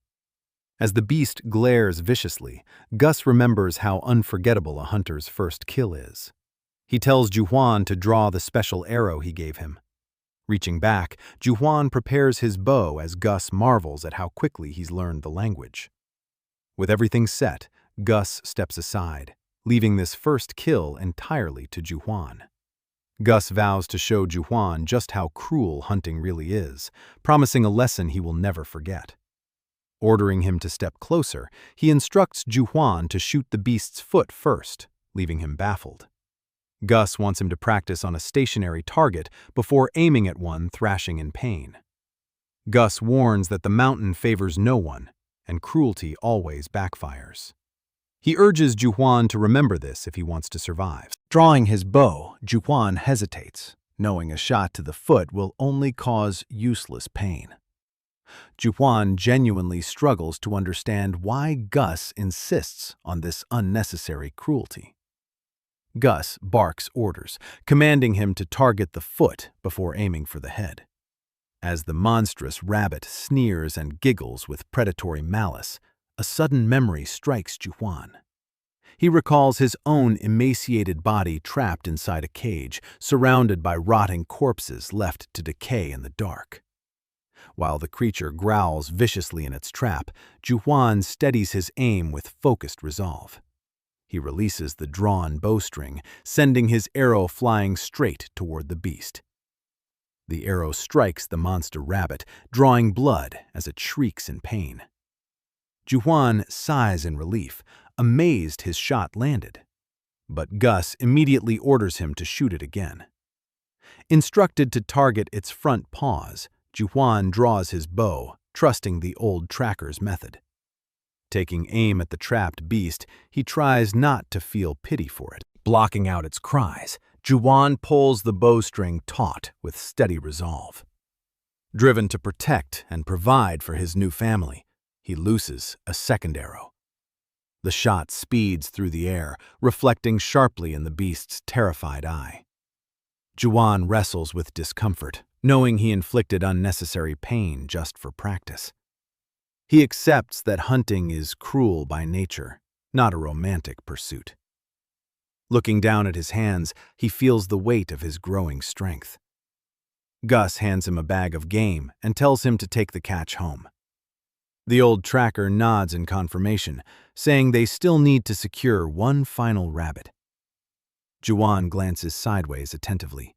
As the beast glares viciously, Gus remembers how unforgettable a hunter's first kill is. He tells Juhuan to draw the special arrow he gave him. Reaching back, Juhuan prepares his bow as Gus marvels at how quickly he's learned the language. With everything set, Gus steps aside, leaving this first kill entirely to Juhuan. Gus vows to show Juwan just how cruel hunting really is, promising a lesson he will never forget. Ordering him to step closer, he instructs Juwan to shoot the beast's foot first, leaving him baffled. Gus wants him to practice on a stationary target before aiming at one thrashing in pain. Gus warns that the mountain favors no one, and cruelty always backfires. He urges Juwan to remember this if he wants to survive. Drawing his bow, Juwan hesitates, knowing a shot to the foot will only cause useless pain. Juwan genuinely struggles to understand why Gus insists on this unnecessary cruelty. Gus barks orders, commanding him to target the foot before aiming for the head. As the monstrous rabbit sneers and giggles with predatory malice, a sudden memory strikes Juwan. He recalls his own emaciated body trapped inside a cage, surrounded by rotting corpses left to decay in the dark. While the creature growls viciously in its trap, Juwan steadies his aim with focused resolve. He releases the drawn bowstring, sending his arrow flying straight toward the beast. The arrow strikes the monster rabbit, drawing blood as it shrieks in pain. Juwan sighs in relief, amazed his shot landed. But Gus immediately orders him to shoot it again. Instructed to target its front paws, Juwan draws his bow, trusting the old tracker's method. Taking aim at the trapped beast, he tries not to feel pity for it. Blocking out its cries, Juwan pulls the bowstring taut with steady resolve. Driven to protect and provide for his new family, he looses a second arrow. The shot speeds through the air, reflecting sharply in the beast's terrified eye. Juwan wrestles with discomfort, knowing he inflicted unnecessary pain just for practice. He accepts that hunting is cruel by nature, not a romantic pursuit. Looking down at his hands, he feels the weight of his growing strength. Gus hands him a bag of game and tells him to take the catch home. The old tracker nods in confirmation, saying they still need to secure one final rabbit. Juwan glances sideways attentively.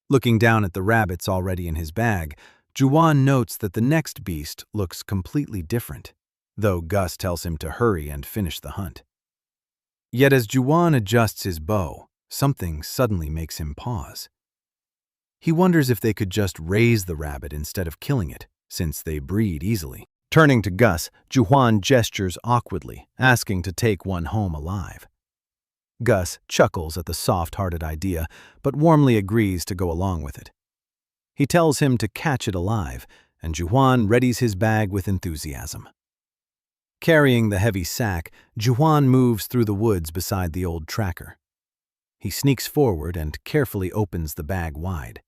Looking down at the rabbits already in his bag, Juwan notes that the next beast looks completely different, though Gus tells him to hurry and finish the hunt. Yet as Juwan adjusts his bow, something suddenly makes him pause. He wonders if they could just raise the rabbit instead of killing it, since they breed easily. Turning to Gus, Juwan gestures awkwardly, asking to take one home alive. Gus chuckles at the soft-hearted idea, but warmly agrees to go along with it. He tells him to catch it alive, and Juwan readies his bag with enthusiasm. Carrying the heavy sack, Juwan moves through the woods beside the old tracker. He sneaks forward and carefully opens the bag wide.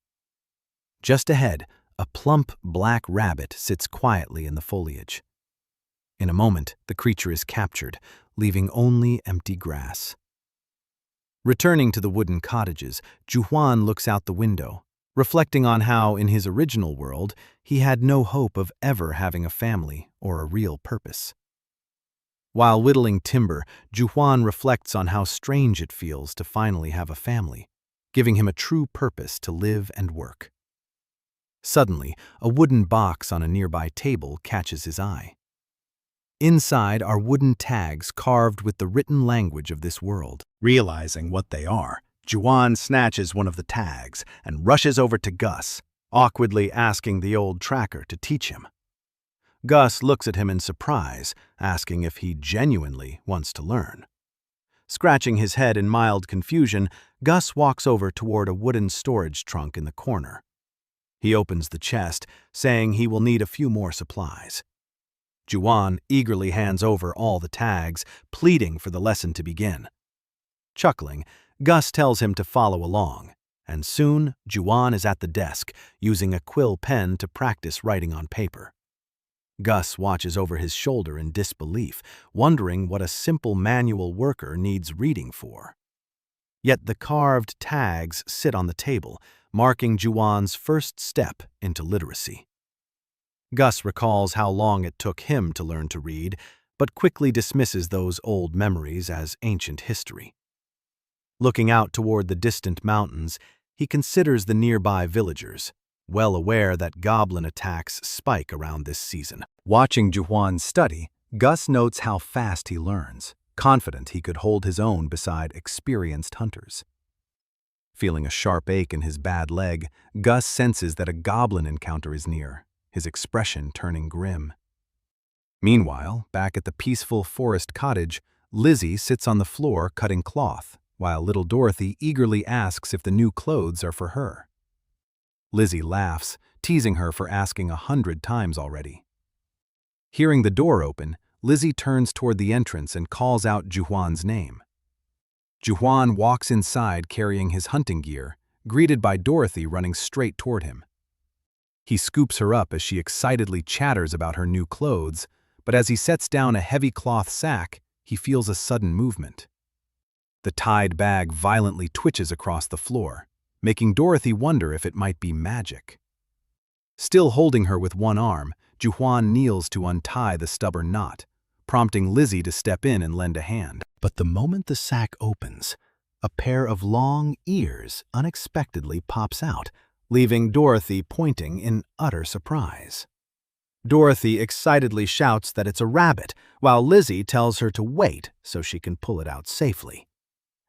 Just ahead, a plump black rabbit sits quietly in the foliage. In a moment, the creature is captured, leaving only empty grass. Returning to the wooden cottages, Juwan looks out the window, reflecting on how, in his original world, he had no hope of ever having a family or a real purpose. While whittling timber, Juwan reflects on how strange it feels to finally have a family, giving him a true purpose to live and work. Suddenly, a wooden box on a nearby table catches his eye. Inside are wooden tags carved with the written language of this world. Realizing what they are, Juwan snatches one of the tags and rushes over to Gus, awkwardly asking the old tracker to teach him. Gus looks at him in surprise, asking if he genuinely wants to learn. Scratching his head in mild confusion, Gus walks over toward a wooden storage trunk in the corner. He opens the chest, saying he will need a few more supplies. Juwan eagerly hands over all the tags, pleading for the lesson to begin. Chuckling, Gus tells him to follow along, and soon Juwan is at the desk, using a quill pen to practice writing on paper. Gus watches over his shoulder in disbelief, wondering what a simple manual worker needs reading for. Yet the carved tags sit on the table, marking Juwan's first step into literacy. Gus recalls how long it took him to learn to read, but quickly dismisses those old memories as ancient history. Looking out toward the distant mountains, He considers the nearby villagers, well aware that goblin attacks spike around this season. Watching Juhwan study, Gus notes how fast he learns, confident he could hold his own beside experienced hunters. Feeling a sharp ache in his bad leg, Gus senses that a goblin encounter is near, his expression turning grim. Meanwhile, back at the peaceful forest cottage, Lizzie sits on the floor cutting cloth, while little Dorothy eagerly asks if the new clothes are for her. Lizzie laughs, teasing her for asking 100 times already. Hearing the door open, Lizzie turns toward the entrance and calls out Juhwan's name. Juhwan walks inside carrying his hunting gear, greeted by Dorothy running straight toward him. He scoops her up as she excitedly chatters about her new clothes, but as he sets down a heavy cloth sack, he feels a sudden movement. The tied bag violently twitches across the floor, making Dorothy wonder if it might be magic. Still holding her with one arm, Juhwan kneels to untie the stubborn knot, prompting Lizzie to step in and lend a hand. But the moment the sack opens, a pair of long ears unexpectedly pops out, leaving Dorothy pointing in utter surprise. Dorothy excitedly shouts that it's a rabbit, while Lizzie tells her to wait so she can pull it out safely.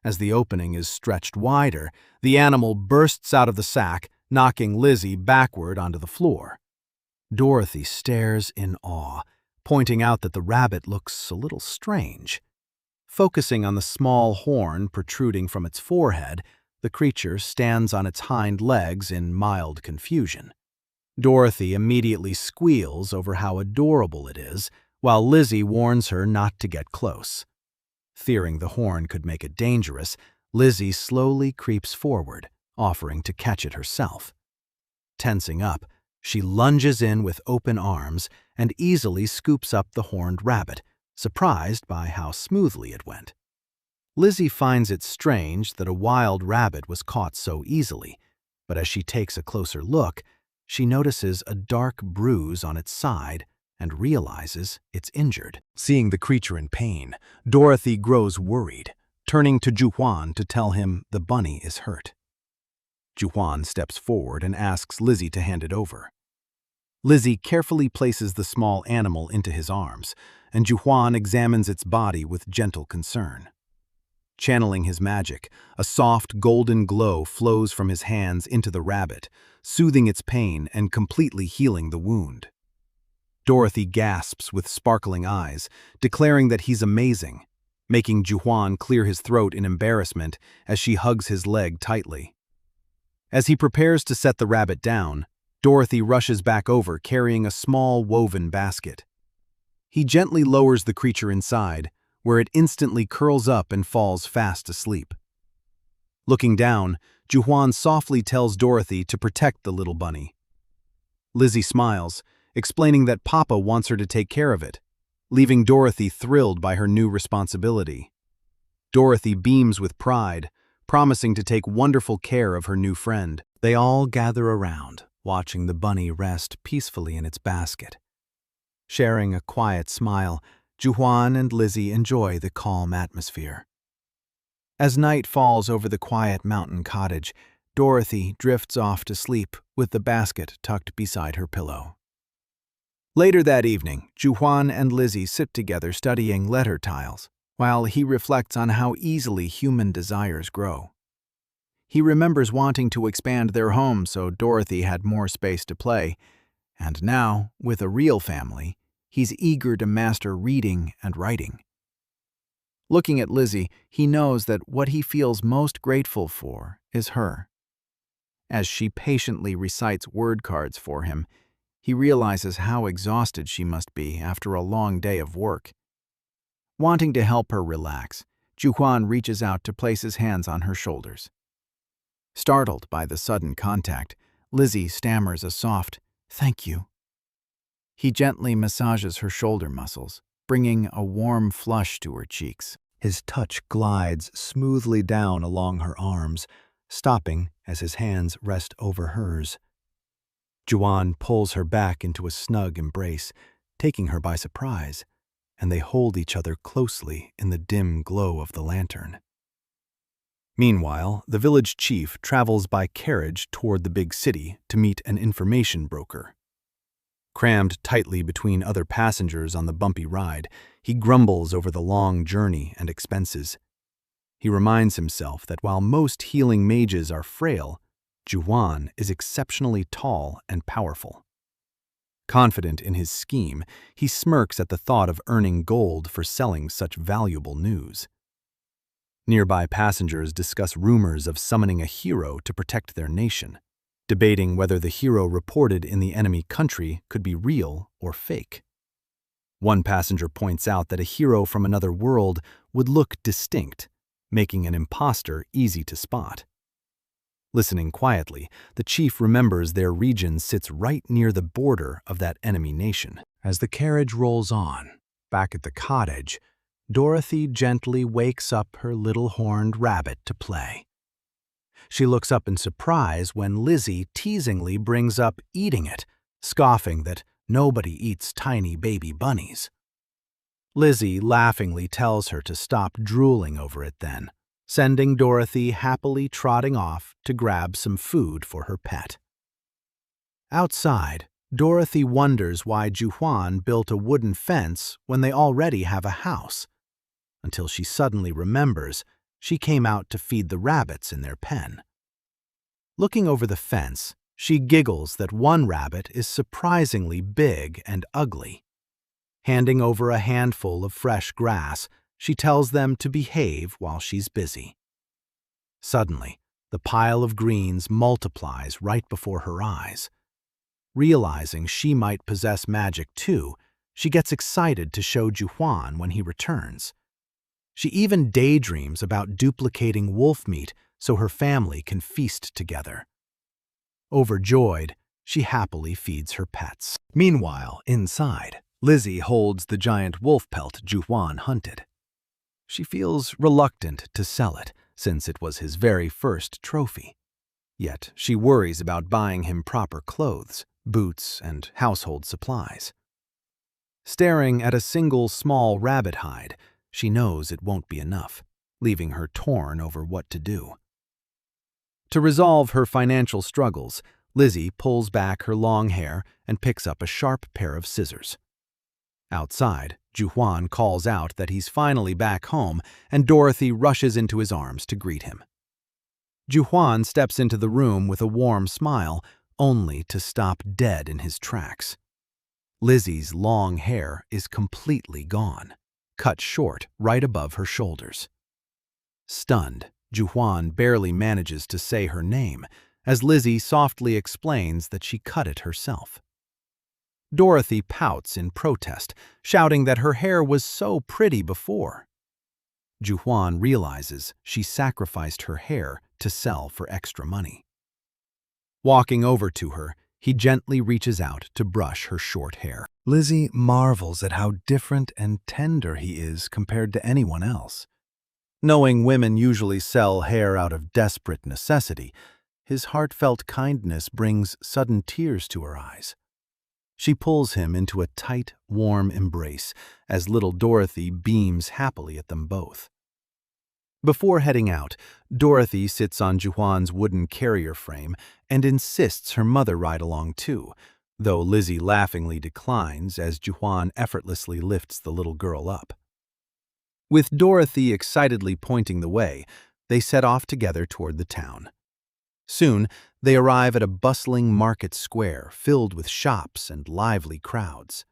As the opening is stretched wider, the animal bursts out of the sack, knocking Lizzie backward onto the floor. Dorothy stares in awe, pointing out that the rabbit looks a little strange. Focusing on the small horn protruding from its forehead, the creature stands on its hind legs in mild confusion. Dorothy immediately squeals over how adorable it is, while Lizzie warns her not to get close. Fearing the horn could make it dangerous, Lizzie slowly creeps forward, offering to catch it herself. Tensing up, she lunges in with open arms and easily scoops up the horned rabbit, surprised by how smoothly it went. Lizzie finds it strange that a wild rabbit was caught so easily, but as she takes a closer look, she notices a dark bruise on its side and realizes it's injured. Seeing the creature in pain, Dorothy grows worried, turning to Juhwan to tell him the bunny is hurt. Juhwan steps forward and asks Lizzie to hand it over. Lizzie carefully places the small animal into his arms, and Juhwan examines its body with gentle concern. Channeling his magic, a soft golden glow flows from his hands into the rabbit, soothing its pain and completely healing the wound. Dorothy gasps with sparkling eyes, declaring that he's amazing, making Juhwan clear his throat in embarrassment as she hugs his leg tightly. As he prepares to set the rabbit down, Dorothy rushes back over carrying a small woven basket. He gently lowers the creature inside, where it instantly curls up and falls fast asleep. Looking down, Juhwan softly tells Dorothy to protect the little bunny. Lizzie smiles, explaining that Papa wants her to take care of it, leaving Dorothy thrilled by her new responsibility. Dorothy beams with pride, promising to take wonderful care of her new friend. They all gather around, watching the bunny rest peacefully in its basket. Sharing a quiet smile, Juhwan and Lizzie enjoy the calm atmosphere. As night falls over the quiet mountain cottage, Dorothy drifts off to sleep with the basket tucked beside her pillow. Later that evening, Juhwan and Lizzie sit together studying letter tiles, while he reflects on how easily human desires grow. He remembers wanting to expand their home so Dorothy had more space to play, and now, with a real family, he's eager to master reading and writing. Looking at Lizzie, he knows that what he feels most grateful for is her. As she patiently recites word cards for him, he realizes how exhausted she must be after a long day of work. Wanting to help her relax, Juhwan reaches out to place his hands on her shoulders. Startled by the sudden contact, Lizzie stammers a soft, "Thank you." He gently massages her shoulder muscles, bringing a warm flush to her cheeks. His touch glides smoothly down along her arms, stopping as his hands rest over hers. Juhwan pulls her back into a snug embrace, taking her by surprise, and they hold each other closely in the dim glow of the lantern. Meanwhile, the village chief travels by carriage toward the big city to meet an information broker. Crammed tightly between other passengers on the bumpy ride, he grumbles over the long journey and expenses. He reminds himself that while most healing mages are frail, Juwan is exceptionally tall and powerful. Confident in his scheme, he smirks at the thought of earning gold for selling such valuable news. Nearby passengers discuss rumors of summoning a hero to protect their nation, debating whether the hero reported in the enemy country could be real or fake. One passenger points out that a hero from another world would look distinct, making an imposter easy to spot. Listening quietly, the chief remembers their region sits right near the border of that enemy nation. As the carriage rolls on, back at the cottage, Dorothy gently wakes up her little horned rabbit to play. She looks up in surprise when Lizzie teasingly brings up eating it, scoffing that nobody eats tiny baby bunnies. Lizzie laughingly tells her to stop drooling over it then, sending Dorothy happily trotting off to grab some food for her pet. Outside, Dorothy wonders why Juwan built a wooden fence when they already have a house, until she suddenly remembers she came out to feed the rabbits in their pen. Looking over the fence, she giggles that one rabbit is surprisingly big and ugly. Handing over a handful of fresh grass, she tells them to behave while she's busy. Suddenly, the pile of greens multiplies right before her eyes. Realizing she might possess magic too, she gets excited to show Juwan when he returns. She even daydreams about duplicating wolf meat so her family can feast together. Overjoyed, she happily feeds her pets. Meanwhile, inside, Lizzie holds the giant wolf pelt Juwan hunted. She feels reluctant to sell it, since it was his very first trophy. Yet she worries about buying him proper clothes, boots, and household supplies. Staring at a single small rabbit hide, she knows it won't be enough, leaving her torn over what to do. To resolve her financial struggles, Lizzie pulls back her long hair and picks up a sharp pair of scissors. Outside, Juwan calls out that he's finally back home, and Dorothy rushes into his arms to greet him. Juwan steps into the room with a warm smile, only to stop dead in his tracks. Lizzie's long hair is completely gone, cut short right above her shoulders. Stunned, Juwan barely manages to say her name, as Lizzie softly explains that she cut it herself. Dorothy pouts in protest, shouting that her hair was so pretty before. Juwan realizes she sacrificed her hair to sell for extra money. Walking over to her, he gently reaches out to brush her short hair. Lizzie marvels at how different and tender he is compared to anyone else. Knowing women usually sell hair out of desperate necessity, his heartfelt kindness brings sudden tears to her eyes. She pulls him into a tight, warm embrace as little Dorothy beams happily at them both. Before heading out, Dorothy sits on Juwan's wooden carrier frame and insists her mother ride along too, though Lizzie laughingly declines as Juwan effortlessly lifts the little girl up. With Dorothy excitedly pointing the way, they set off together toward the town. Soon, they arrive at a bustling market square filled with shops and lively crowds.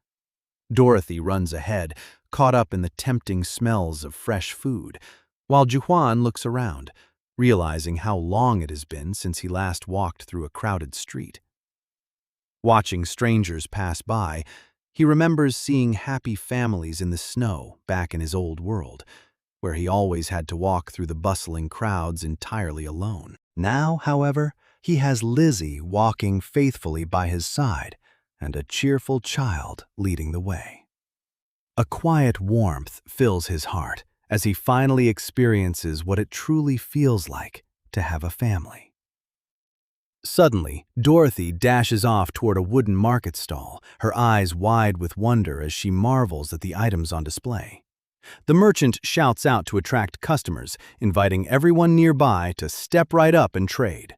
Dorothy runs ahead, caught up in the tempting smells of fresh food, while Juwan looks around, realizing how long it has been since he last walked through a crowded street. Watching strangers pass by, he remembers seeing happy families in the snow back in his old world, where he always had to walk through the bustling crowds entirely alone. Now, however, he has Lizzie walking faithfully by his side and a cheerful child leading the way. A quiet warmth fills his heart as he finally experiences what it truly feels like to have a family. Suddenly, Dorothy dashes off toward a wooden market stall, her eyes wide with wonder as she marvels at the items on display. The merchant shouts out to attract customers, inviting everyone nearby to step right up and trade.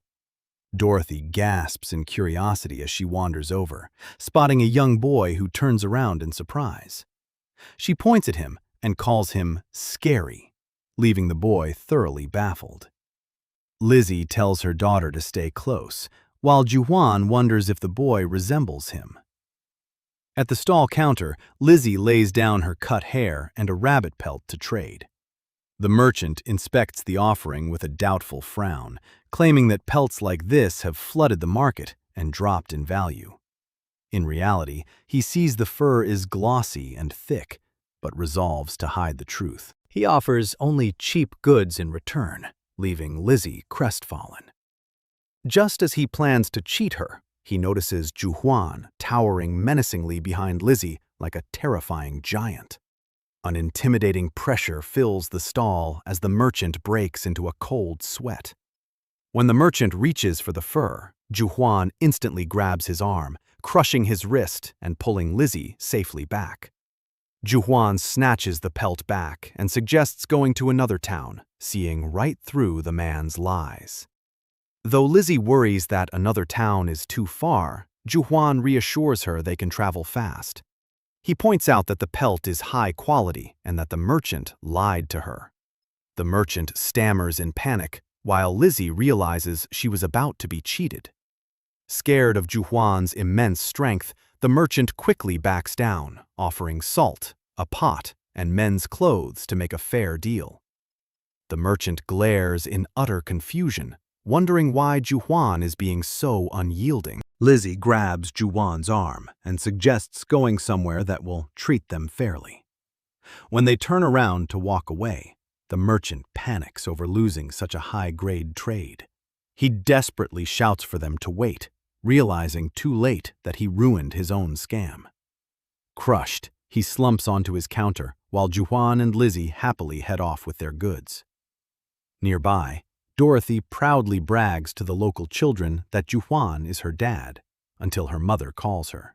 Dorothy gasps in curiosity as she wanders over, spotting a young boy who turns around in surprise. She points at him and calls him scary, leaving the boy thoroughly baffled. Lizzie tells her daughter to stay close, while Juwan wonders if the boy resembles him. At the stall counter, Lizzie lays down her cut hair and a rabbit pelt to trade. The merchant inspects the offering with a doubtful frown, claiming that pelts like this have flooded the market and dropped in value. In reality, he sees the fur is glossy and thick, but resolves to hide the truth. He offers only cheap goods in return, leaving Lizzie crestfallen. Just as he plans to cheat her, he notices Juwan towering menacingly behind Lizzie like a terrifying giant. An intimidating pressure fills the stall as the merchant breaks into a cold sweat. When the merchant reaches for the fur, Juwan instantly grabs his arm, crushing his wrist and pulling Lizzie safely back. Juwan snatches the pelt back and suggests going to another town, seeing right through the man's lies. Though Lizzie worries that another town is too far, Juwan reassures her they can travel fast. He points out that the pelt is high quality and that the merchant lied to her. The merchant stammers in panic, while Lizzie realizes she was about to be cheated. Scared of Juwan's immense strength, the merchant quickly backs down, offering salt, a pot, and men's clothes to make a fair deal. The merchant glares in utter confusion, wondering why Juwan is being so unyielding. Lizzie grabs Juwan's arm and suggests going somewhere that will treat them fairly. When they turn around to walk away, the merchant panics over losing such a high-grade trade. He desperately shouts for them to wait, realizing too late that he ruined his own scam. Crushed, he slumps onto his counter while Juwan and Lizzie happily head off with their goods. Nearby, Dorothy proudly brags to the local children that Juwan is her dad, until her mother calls her.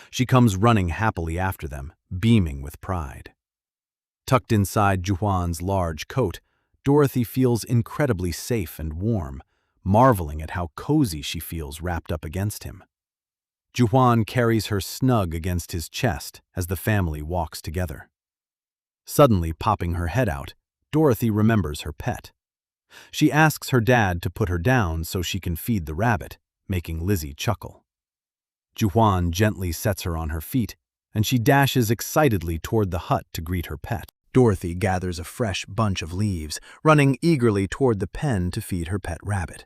She comes running happily after them, beaming with pride. Tucked inside Juwan's large coat, Dorothy feels incredibly safe and warm, marveling at how cozy she feels wrapped up against him. Juwan carries her snug against his chest as the family walks together. Suddenly popping her head out, Dorothy remembers her pet. She asks her dad to put her down so she can feed the rabbit, making Lizzie chuckle. Juwan gently sets her on her feet, and she dashes excitedly toward the hut to greet her pet. Dorothy gathers a fresh bunch of leaves, running eagerly toward the pen to feed her pet rabbit.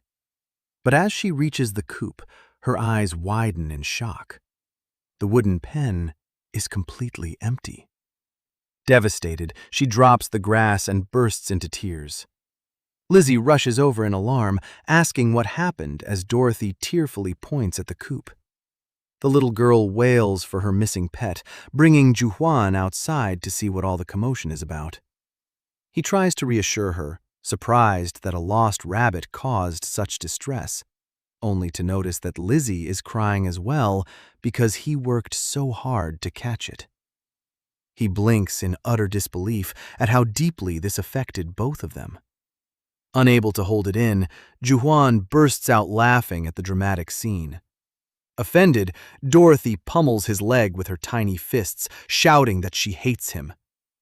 But as she reaches the coop, her eyes widen in shock. The wooden pen is completely empty. Devastated, she drops the grass and bursts into tears. Lizzie rushes over in alarm, asking what happened as Dorothy tearfully points at the coop. The little girl wails for her missing pet, bringing Juwan outside to see what all the commotion is about. He tries to reassure her, surprised that a lost rabbit caused such distress, only to notice that Lizzie is crying as well because he worked so hard to catch it. He blinks in utter disbelief at how deeply this affected both of them. Unable to hold it in, Juwan bursts out laughing at the dramatic scene. Offended, Dorothy pummels his leg with her tiny fists, shouting that she hates him,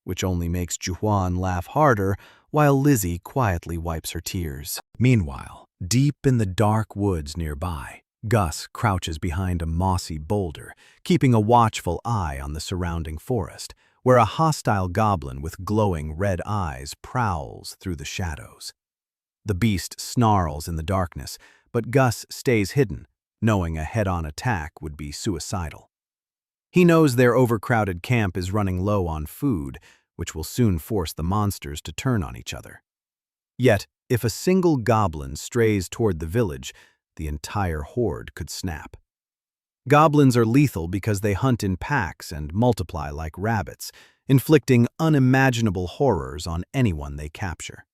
which only makes Juwan laugh harder while Lizzie quietly wipes her tears. Meanwhile, deep in the dark woods nearby, Gus crouches behind a mossy boulder, keeping a watchful eye on the surrounding forest, where a hostile goblin with glowing red eyes prowls through the shadows. The beast snarls in the darkness, but Gus stays hidden, knowing a head-on attack would be suicidal. He knows their overcrowded camp is running low on food, which will soon force the monsters to turn on each other. Yet, if a single goblin strays toward the village, the entire horde could snap. Goblins are lethal because they hunt in packs and multiply like rabbits, inflicting unimaginable horrors on anyone they capture.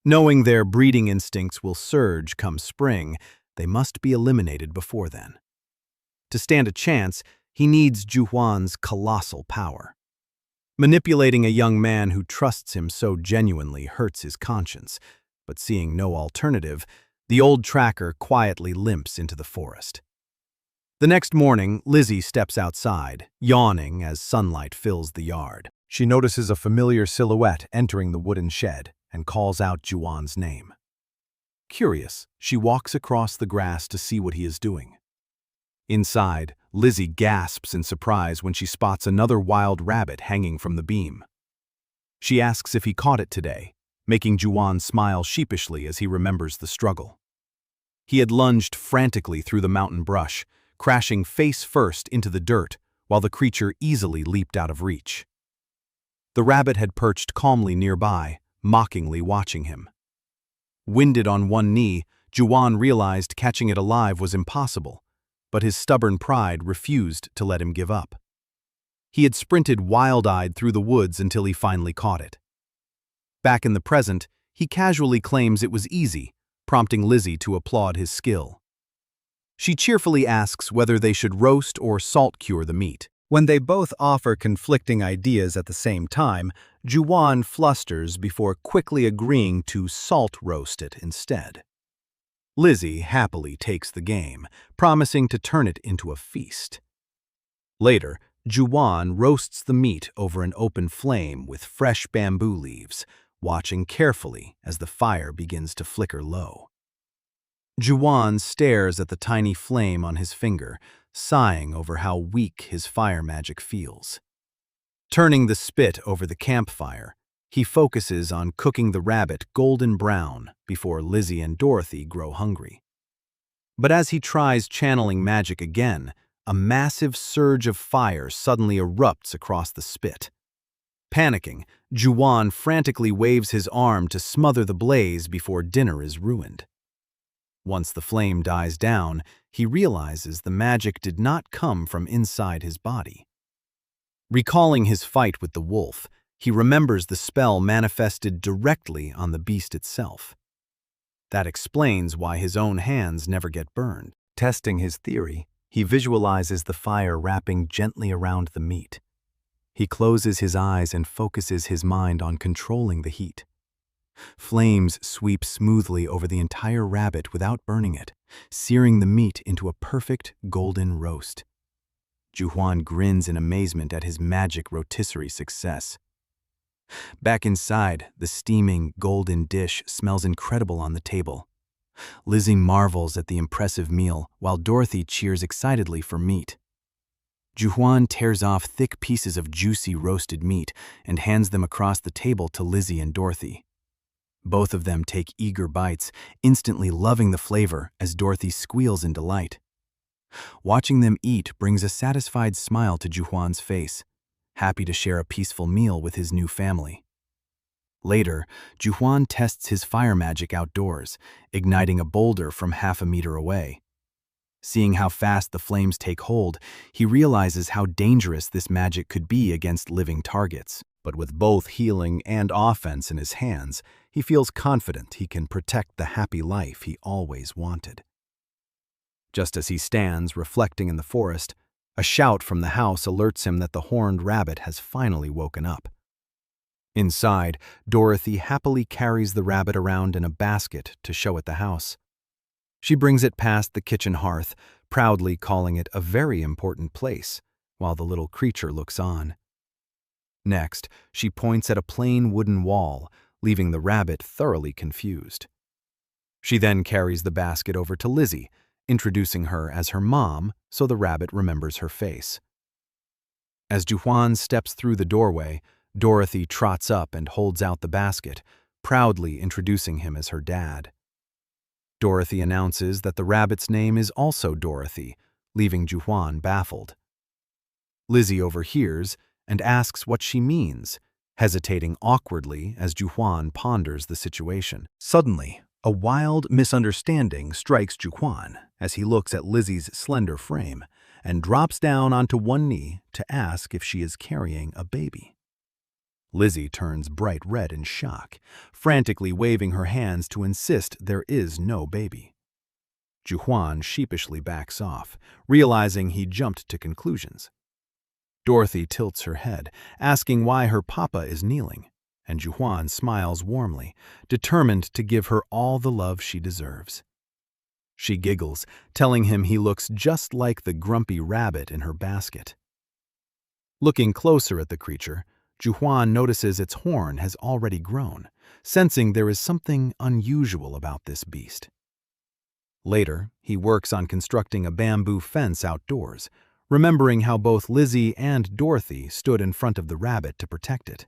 Knowing their breeding instincts will surge come spring, they must be eliminated before then. To stand a chance, he needs Juwan's colossal power. Manipulating a young man who trusts him so genuinely hurts his conscience, but seeing no alternative, the old tracker quietly limps into the forest. The next morning, Lizzie steps outside, yawning as sunlight fills the yard. She notices a familiar silhouette entering the wooden shed and calls out Juwan's name. Curious, she walks across the grass to see what he is doing. Inside, Lizzie gasps in surprise when she spots another wild rabbit hanging from the beam. She asks if he caught it today, making Juwan smile sheepishly as he remembers the struggle. He had lunged frantically through the mountain brush, crashing face first into the dirt while the creature easily leaped out of reach. The rabbit had perched calmly nearby, mockingly watching him. Winded on one knee, Juwan realized catching it alive was impossible, but his stubborn pride refused to let him give up. He had sprinted wild-eyed through the woods until he finally caught it. Back in the present, he casually claims it was easy, prompting Lizzie to applaud his skill. She cheerfully asks whether they should roast or salt-cure the meat. When they both offer conflicting ideas at the same time, Juwan flusters before quickly agreeing to salt-roast it instead. Lizzie happily takes the game, promising to turn it into a feast. Later, Juwan roasts the meat over an open flame with fresh bamboo leaves, watching carefully as the fire begins to flicker low. Juwan stares at the tiny flame on his finger, sighing over how weak his fire magic feels. Turning the spit over the campfire, he focuses on cooking the rabbit golden brown before Lizzie and Dorothy grow hungry. But as he tries channeling magic again, a massive surge of fire suddenly erupts across the spit. Panicking, Juwan frantically waves his arm to smother the blaze before dinner is ruined. Once the flame dies down, he realizes the magic did not come from inside his body. Recalling his fight with the wolf, he remembers the spell manifested directly on the beast itself. That explains why his own hands never get burned. Testing his theory, he visualizes the fire wrapping gently around the meat. He closes his eyes and focuses his mind on controlling the heat. Flames sweep smoothly over the entire rabbit without burning it, searing the meat into a perfect golden roast. Juwan grins in amazement at his magic rotisserie success. Back inside, the steaming, golden dish smells incredible on the table. Lizzie marvels at the impressive meal, while Dorothy cheers excitedly for meat. Juwan tears off thick pieces of juicy roasted meat and hands them across the table to Lizzie and Dorothy. Both of them take eager bites, instantly loving the flavor as Dorothy squeals in delight. Watching them eat brings a satisfied smile to Juwan's face, happy to share a peaceful meal with his new family. Later, Juwan tests his fire magic outdoors, igniting a boulder from half a meter away. Seeing how fast the flames take hold, he realizes how dangerous this magic could be against living targets. But with both healing and offense in his hands, he feels confident he can protect the happy life he always wanted. Just as he stands reflecting in the forest, a shout from the house alerts him that the horned rabbit has finally woken up. Inside, Dorothy happily carries the rabbit around in a basket to show at the house. She brings it past the kitchen hearth, proudly calling it a very important place, while the little creature looks on. Next, she points at a plain wooden wall, leaving the rabbit thoroughly confused. She then carries the basket over to Lizzie, introducing her as her mom so the rabbit remembers her face. As Juwan steps through the doorway, Dorothy trots up and holds out the basket, proudly introducing him as her dad. Dorothy announces that the rabbit's name is also Dorothy, leaving Juwan baffled. Lizzie overhears and asks what she means, hesitating awkwardly as Juwan ponders the situation. Suddenly, a wild misunderstanding strikes Juwan as he looks at Lizzie's slender frame and drops down onto one knee to ask if she is carrying a baby. Lizzie turns bright red in shock, frantically waving her hands to insist there is no baby. Juwan sheepishly backs off, realizing he jumped to conclusions. Dorothy tilts her head, asking why her papa is kneeling, and Juhuan smiles warmly, determined to give her all the love she deserves. She giggles, telling him he looks just like the grumpy rabbit in her basket. Looking closer at the creature, Juhuan notices its horn has already grown, sensing there is something unusual about this beast. Later, he works on constructing a bamboo fence outdoors, remembering how both Lizzie and Dorothy stood in front of the rabbit to protect it.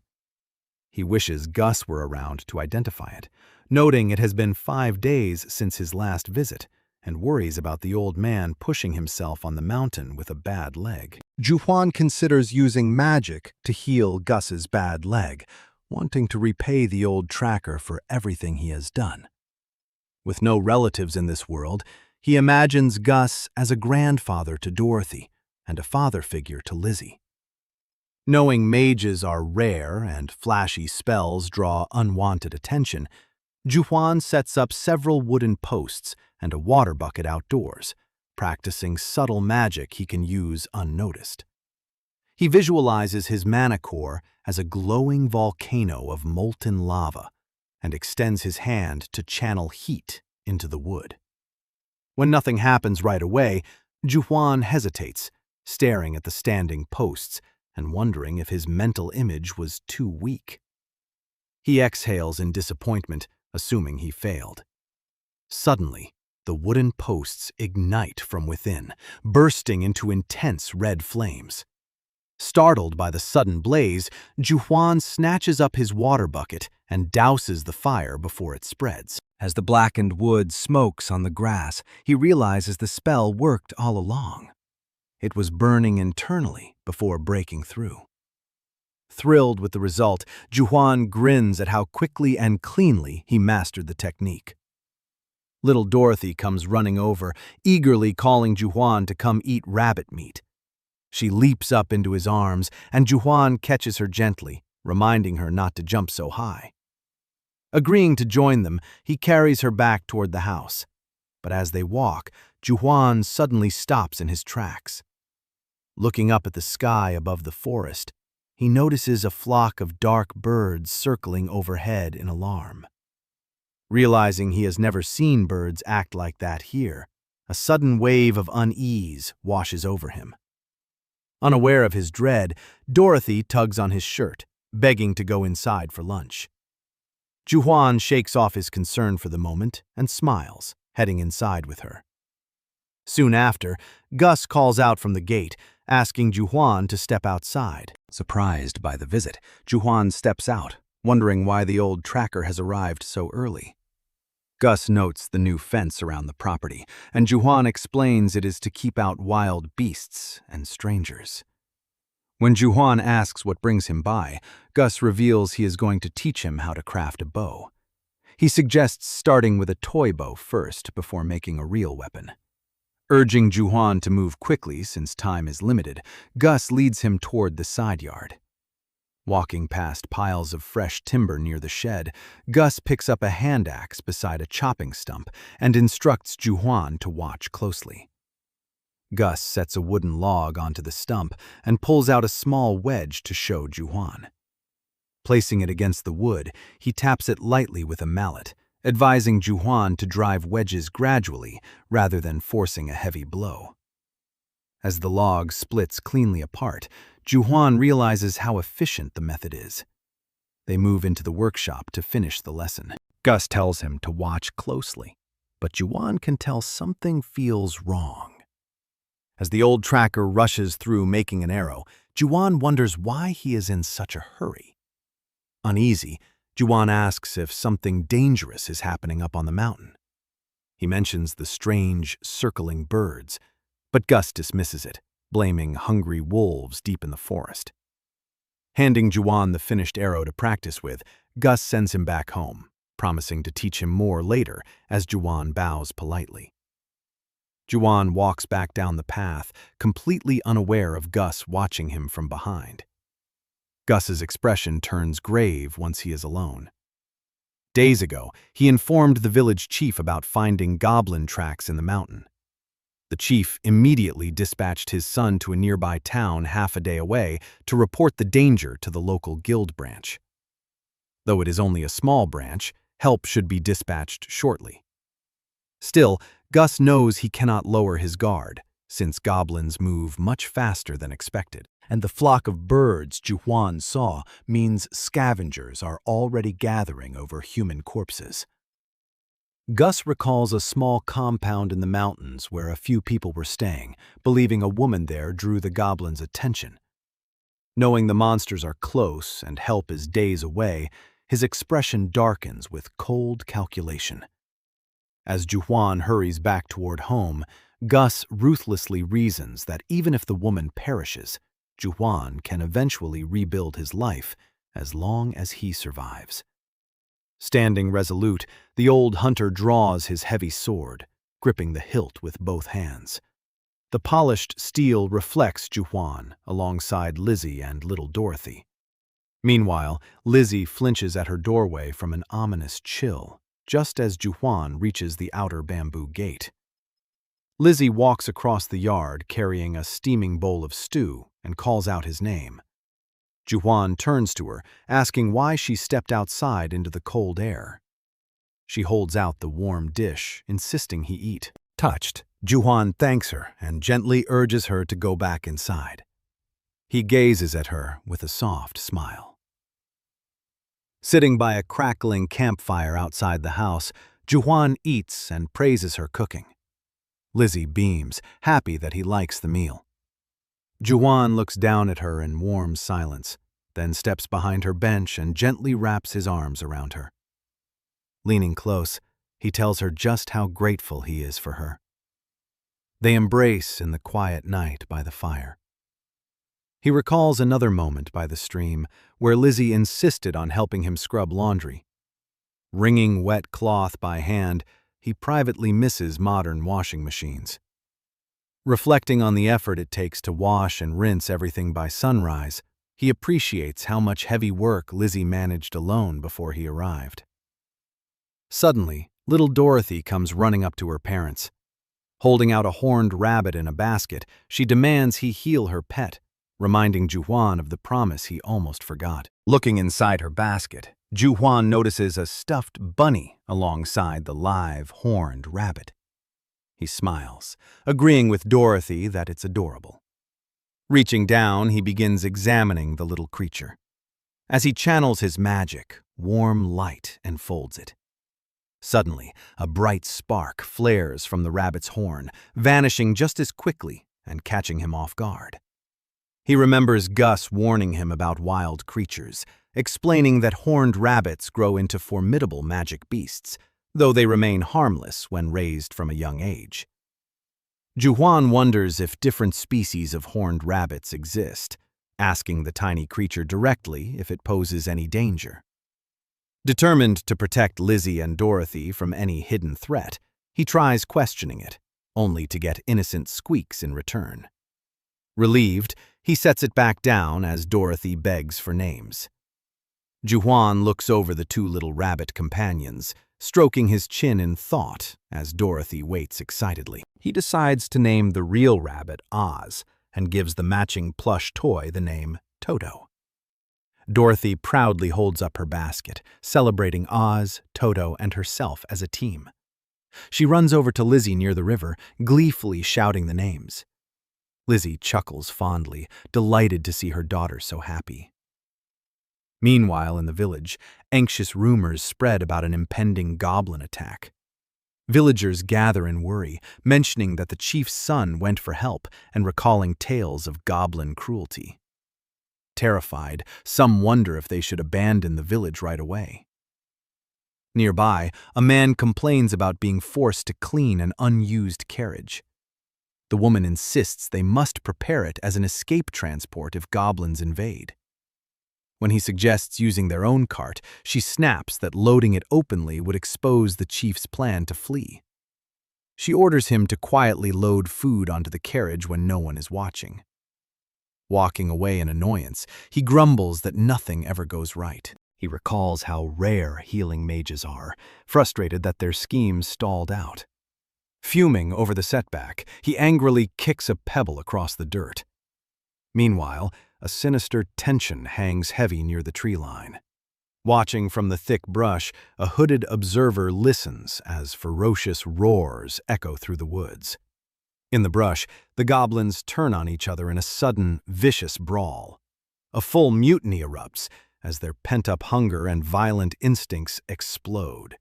He wishes Gus were around to identify it, noting it has been 5 days since his last visit, and worries about the old man pushing himself on the mountain with a bad leg. Juhuan considers using magic to heal Gus's bad leg, wanting to repay the old tracker for everything he has done. With no relatives in this world, he imagines Gus as a grandfather to Dorothy and a father figure to Lizzie. Knowing mages are rare and flashy spells draw unwanted attention, Juhuan sets up several wooden posts and a water bucket outdoors, practicing subtle magic he can use unnoticed. He visualizes his mana core as a glowing volcano of molten lava and extends his hand to channel heat into the wood. When nothing happens right away, Juhuan hesitates, staring at the standing posts and wondering if his mental image was too weak. He exhales in disappointment, assuming he failed. Suddenly, the wooden posts ignite from within, bursting into intense red flames. Startled by the sudden blaze, Juhuan snatches up his water bucket and douses the fire before it spreads. As the blackened wood smokes on the grass, he realizes the spell worked all along. It was burning internally before breaking through. Thrilled with the result, Juhuan grins at how quickly and cleanly he mastered the technique. Little Dorothy comes running over, eagerly calling Juhuan to come eat rabbit meat. She leaps up into his arms, and Juhuan catches her gently, reminding her not to jump so high. Agreeing to join them, he carries her back toward the house. But as they walk, Juhuan suddenly stops in his tracks. Looking up at the sky above the forest, he notices a flock of dark birds circling overhead in alarm. Realizing he has never seen birds act like that here, a sudden wave of unease washes over him. Unaware of his dread, Dorothy tugs on his shirt, begging to go inside for lunch. Juhuan shakes off his concern for the moment and smiles, heading inside with her. Soon after, Gus calls out from the gate, asking Juhuan to step outside. Surprised by the visit, Juhuan steps out, wondering why the old tracker has arrived so early. Gus notes the new fence around the property, and Juhuan explains it is to keep out wild beasts and strangers. When Juhuan asks what brings him by, Gus reveals he is going to teach him how to craft a bow. He suggests starting with a toy bow first before making a real weapon. Urging Juhuan to move quickly since time is limited, Gus leads him toward the side yard. Walking past piles of fresh timber near the shed, Gus picks up a hand axe beside a chopping stump and instructs Juhuan to watch closely. Gus sets a wooden log onto the stump and pulls out a small wedge to show Juhuan. Placing it against the wood, he taps it lightly with a mallet, advising Juhuan to drive wedges gradually rather than forcing a heavy blow. As the log splits cleanly apart, Juhuan realizes how efficient the method is. They move into the workshop to finish the lesson. Gus tells him to watch closely, but Juhuan can tell something feels wrong. As the old tracker rushes through making an arrow, Juhuan wonders why he is in such a hurry. Uneasy, Juhuan asks if something dangerous is happening up on the mountain. He mentions the strange, circling birds, but Gus dismisses it, blaming hungry wolves deep in the forest. Handing Juhuan the finished arrow to practice with, Gus sends him back home, promising to teach him more later as Juhuan bows politely. Juhuan walks back down the path, completely unaware of Gus watching him from behind. Gus's expression turns grave once he is alone. Days ago, he informed the village chief about finding goblin tracks in the mountain. The chief immediately dispatched his son to a nearby town half a day away to report the danger to the local guild branch. Though it is only a small branch, help should be dispatched shortly. Still, Gus knows he cannot lower his guard, since goblins move much faster than expected. And the flock of birds Juan saw means scavengers are already gathering over human corpses. Gus recalls a small compound in the mountains where a few people were staying, believing a woman there drew the goblins' attention. Knowing the monsters are close and help is days away, his expression darkens with cold calculation. As Juan hurries back toward home, Gus ruthlessly reasons that even if the woman perishes, Juan can eventually rebuild his life as long as he survives. Standing resolute, the old hunter draws his heavy sword, gripping the hilt with both hands. The polished steel reflects Juan alongside Lizzie and little Dorothy. Meanwhile, Lizzie flinches at her doorway from an ominous chill, just as Juan reaches the outer bamboo gate. Lizzie walks across the yard carrying a steaming bowl of stew and calls out his name. Juan turns to her, asking why she stepped outside into the cold air. She holds out the warm dish, insisting he eat. Touched, Juan thanks her and gently urges her to go back inside. He gazes at her with a soft smile. Sitting by a crackling campfire outside the house, Juan eats and praises her cooking. Lizzie beams, happy that he likes the meal. Juan looks down at her in warm silence, then steps behind her bench and gently wraps his arms around her. Leaning close, he tells her just how grateful he is for her. They embrace in the quiet night by the fire. He recalls another moment by the stream where Lizzie insisted on helping him scrub laundry. Wringing wet cloth by hand, he privately misses modern washing machines. Reflecting on the effort it takes to wash and rinse everything by sunrise, he appreciates how much heavy work Lizzie managed alone before he arrived. Suddenly, little Dorothy comes running up to her parents. Holding out a horned rabbit in a basket, she demands he heal her pet, reminding Juan of the promise he almost forgot. Looking inside her basket, Juan notices a stuffed bunny alongside the live, horned rabbit. He smiles, agreeing with Dorothy that it's adorable. Reaching down, he begins examining the little creature. As he channels his magic, warm light enfolds it. Suddenly, a bright spark flares from the rabbit's horn, vanishing just as quickly and catching him off guard. He remembers Gus warning him about wild creatures, explaining that horned rabbits grow into formidable magic beasts, though they remain harmless when raised from a young age. Juan wonders if different species of horned rabbits exist, asking the tiny creature directly if it poses any danger. Determined to protect Lizzie and Dorothy from any hidden threat, he tries questioning it, only to get innocent squeaks in return. Relieved, he sets it back down as Dorothy begs for names. Juan looks over the two little rabbit companions, stroking his chin in thought as Dorothy waits excitedly. He decides to name the real rabbit Oz and gives the matching plush toy the name Toto. Dorothy proudly holds up her basket, celebrating Oz, Toto, and herself as a team. She runs over to Lizzie near the river, gleefully shouting the names. Lizzie chuckles fondly, delighted to see her daughter so happy. Meanwhile, in the village, anxious rumors spread about an impending goblin attack. Villagers gather in worry, mentioning that the chief's son went for help and recalling tales of goblin cruelty. Terrified, some wonder if they should abandon the village right away. Nearby, a man complains about being forced to clean an unused carriage. The woman insists they must prepare it as an escape transport if goblins invade. When he suggests using their own cart, she snaps that loading it openly would expose the chief's plan to flee. She orders him to quietly load food onto the carriage when no one is watching. Walking away in annoyance, he grumbles that nothing ever goes right. He recalls how rare healing mages are, frustrated that their schemes stalled out. Fuming over the setback, he angrily kicks a pebble across the dirt. Meanwhile, a sinister tension hangs heavy near the tree line. Watching from the thick brush, a hooded observer listens as ferocious roars echo through the woods. In the brush, the goblins turn on each other in a sudden, vicious brawl. A full mutiny erupts as their pent-up hunger and violent instincts explode.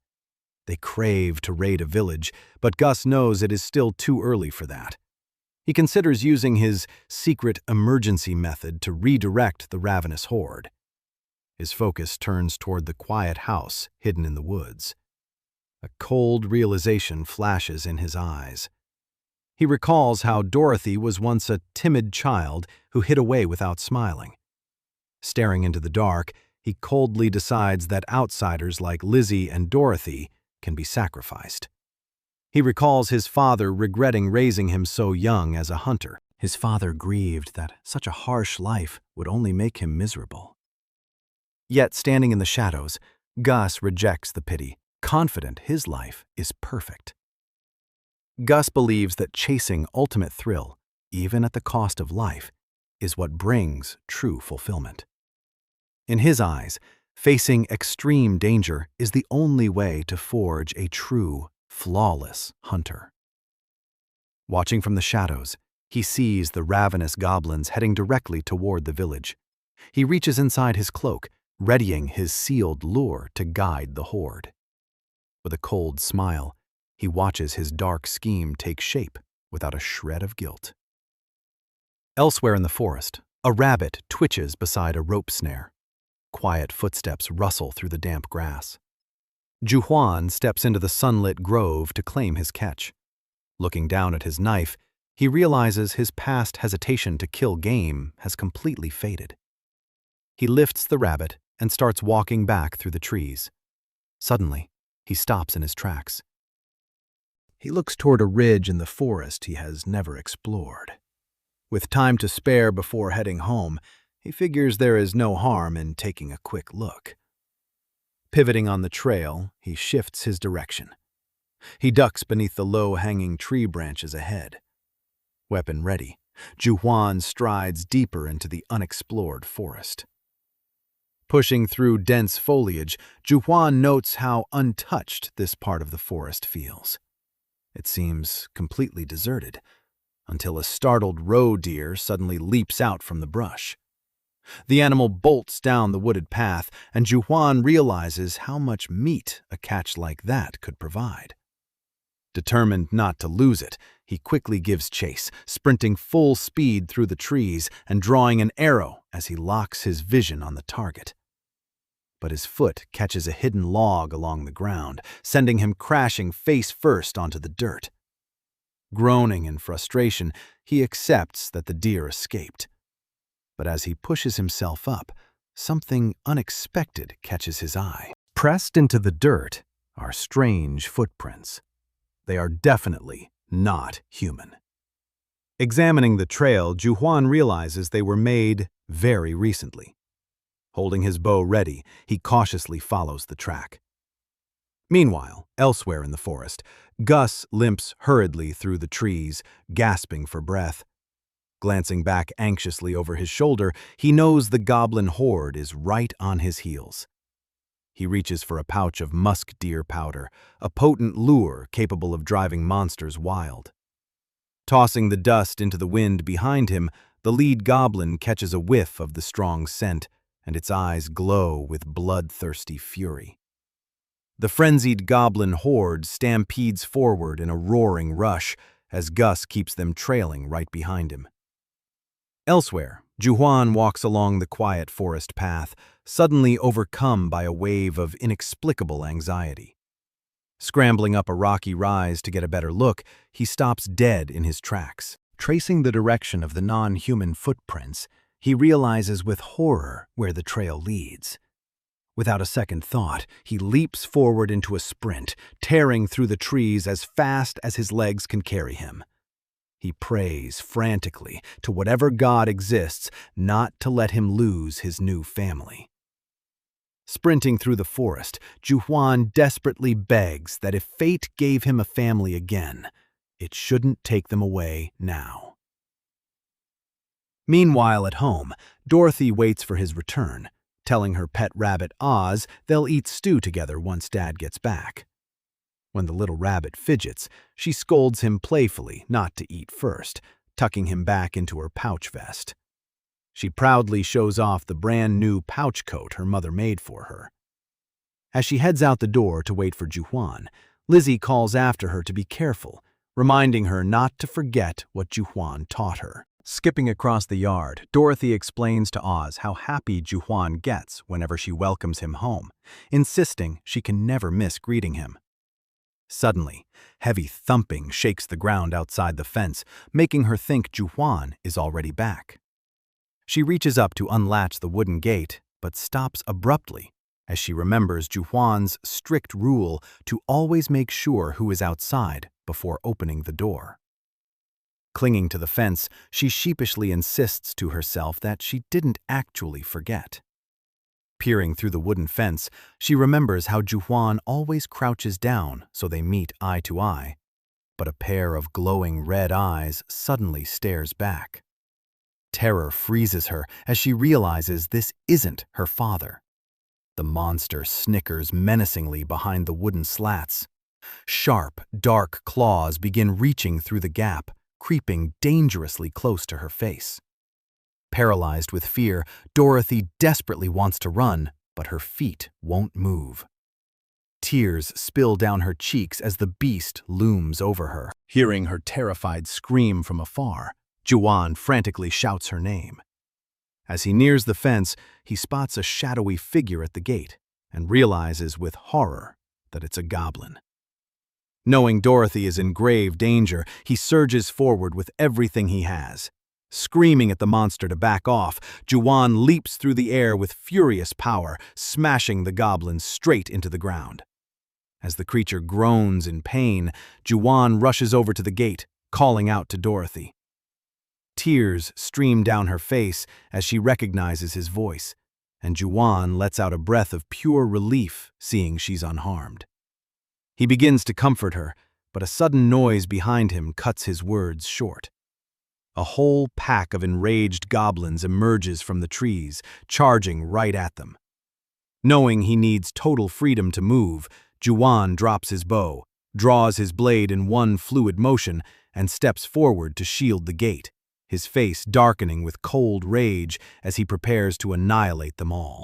They crave to raid a village, but Gus knows it is still too early for that. He considers using his secret emergency method to redirect the ravenous horde. His focus turns toward the quiet house hidden in the woods. A cold realization flashes in his eyes. He recalls how Dorothy was once a timid child who hid away without smiling. Staring into the dark, he coldly decides that outsiders like Lizzie and Dorothy can be sacrificed. He recalls his father regretting raising him so young as a hunter. His father grieved that such a harsh life would only make him miserable. Yet, standing in the shadows, Gus rejects the pity, confident his life is perfect. Gus believes that chasing ultimate thrill, even at the cost of life, is what brings true fulfillment. In his eyes, facing extreme danger is the only way to forge a true, flawless hunter. Watching from the shadows, he sees the ravenous goblins heading directly toward the village. He reaches inside his cloak, readying his sealed lure to guide the horde. With a cold smile, he watches his dark scheme take shape without a shred of guilt. Elsewhere in the forest, a rabbit twitches beside a rope snare. Quiet footsteps rustle through the damp grass. Juhuan steps into the sunlit grove to claim his catch. Looking down at his knife, he realizes his past hesitation to kill game has completely faded. He lifts the rabbit and starts walking back through the trees. Suddenly, he stops in his tracks. He looks toward a ridge in the forest he has never explored. With time to spare before heading home, he figures there is no harm in taking a quick look. Pivoting on the trail, he shifts his direction. He ducks beneath the low-hanging tree branches ahead. Weapon ready, Juhuan strides deeper into the unexplored forest. Pushing through dense foliage, Juhuan notes how untouched this part of the forest feels. It seems completely deserted, until a startled roe deer suddenly leaps out from the brush. The animal bolts down the wooded path, and Juhuan realizes how much meat a catch like that could provide. Determined not to lose it, he quickly gives chase, sprinting full speed through the trees and drawing an arrow as he locks his vision on the target. But his foot catches a hidden log along the ground, sending him crashing face first onto the dirt. Groaning in frustration, he accepts that the deer escaped. But as he pushes himself up, something unexpected catches his eye. Pressed into the dirt are strange footprints. They are definitely not human. Examining the trail, Juhuan realizes they were made very recently. Holding his bow ready, he cautiously follows the track. Meanwhile, elsewhere in the forest, Gus limps hurriedly through the trees, gasping for breath. Glancing back anxiously over his shoulder, he knows the goblin horde is right on his heels. He reaches for a pouch of musk deer powder, a potent lure capable of driving monsters wild. Tossing the dust into the wind behind him, the lead goblin catches a whiff of the strong scent, and its eyes glow with bloodthirsty fury. The frenzied goblin horde stampedes forward in a roaring rush as Gus keeps them trailing right behind him. Elsewhere, Juhuan walks along the quiet forest path, suddenly overcome by a wave of inexplicable anxiety. Scrambling up a rocky rise to get a better look, he stops dead in his tracks. Tracing the direction of the non-human footprints, he realizes with horror where the trail leads. Without a second thought, he leaps forward into a sprint, tearing through the trees as fast as his legs can carry him. He prays frantically to whatever god exists not to let him lose his new family. Sprinting through the forest, Juhuan desperately begs that if fate gave him a family again, It shouldn't take them away now. Meanwhile, at home, Dorothy waits for his return, telling her pet rabbit Oz they'll eat stew together once Dad gets back. When the little rabbit fidgets, she scolds him playfully not to eat first, tucking him back into her pouch vest. She proudly shows off the brand new pouch coat her mother made for her. As she heads out the door to wait for Juhwan, Lizzie calls after her to be careful, reminding her not to forget what Juhwan taught her. Skipping across the yard, Dorothy explains to Oz how happy Juhwan gets whenever she welcomes him home, insisting she can never miss greeting him. Suddenly, heavy thumping shakes the ground outside the fence, making her think Juhwan is already back. She reaches up to unlatch the wooden gate, but stops abruptly as she remembers Juhwan's strict rule to always make sure who is outside before opening the door. Clinging to the fence, she sheepishly insists to herself that she didn't actually forget. Peering through the wooden fence, she remembers how Juhwan always crouches down so they meet eye to eye, but a pair of glowing red eyes suddenly stares back. Terror freezes her as she realizes this isn't her father. The monster snickers menacingly behind the wooden slats. Sharp, dark claws begin reaching through the gap, creeping dangerously close to her face. Paralyzed with fear, Dorothy desperately wants to run, but her feet won't move. Tears spill down her cheeks as the beast looms over her. Hearing her terrified scream from afar, Juhwan frantically shouts her name. As he nears the fence, he spots a shadowy figure at the gate and realizes with horror that it's a goblin. Knowing Dorothy is in grave danger, he surges forward with everything he has. Screaming at the monster to back off, Juhwan leaps through the air with furious power, smashing the goblin straight into the ground. As the creature groans in pain, Juhwan rushes over to the gate, calling out to Dorothy. Tears stream down her face as she recognizes his voice, and Juhwan lets out a breath of pure relief seeing she's unharmed. He begins to comfort her, but a sudden noise behind him cuts his words short. A whole pack of enraged goblins emerges from the trees, charging right at them. Knowing he needs total freedom to move, Juhwan drops his bow, draws his blade in one fluid motion, and steps forward to shield the gate, his face darkening with cold rage as he prepares to annihilate them all.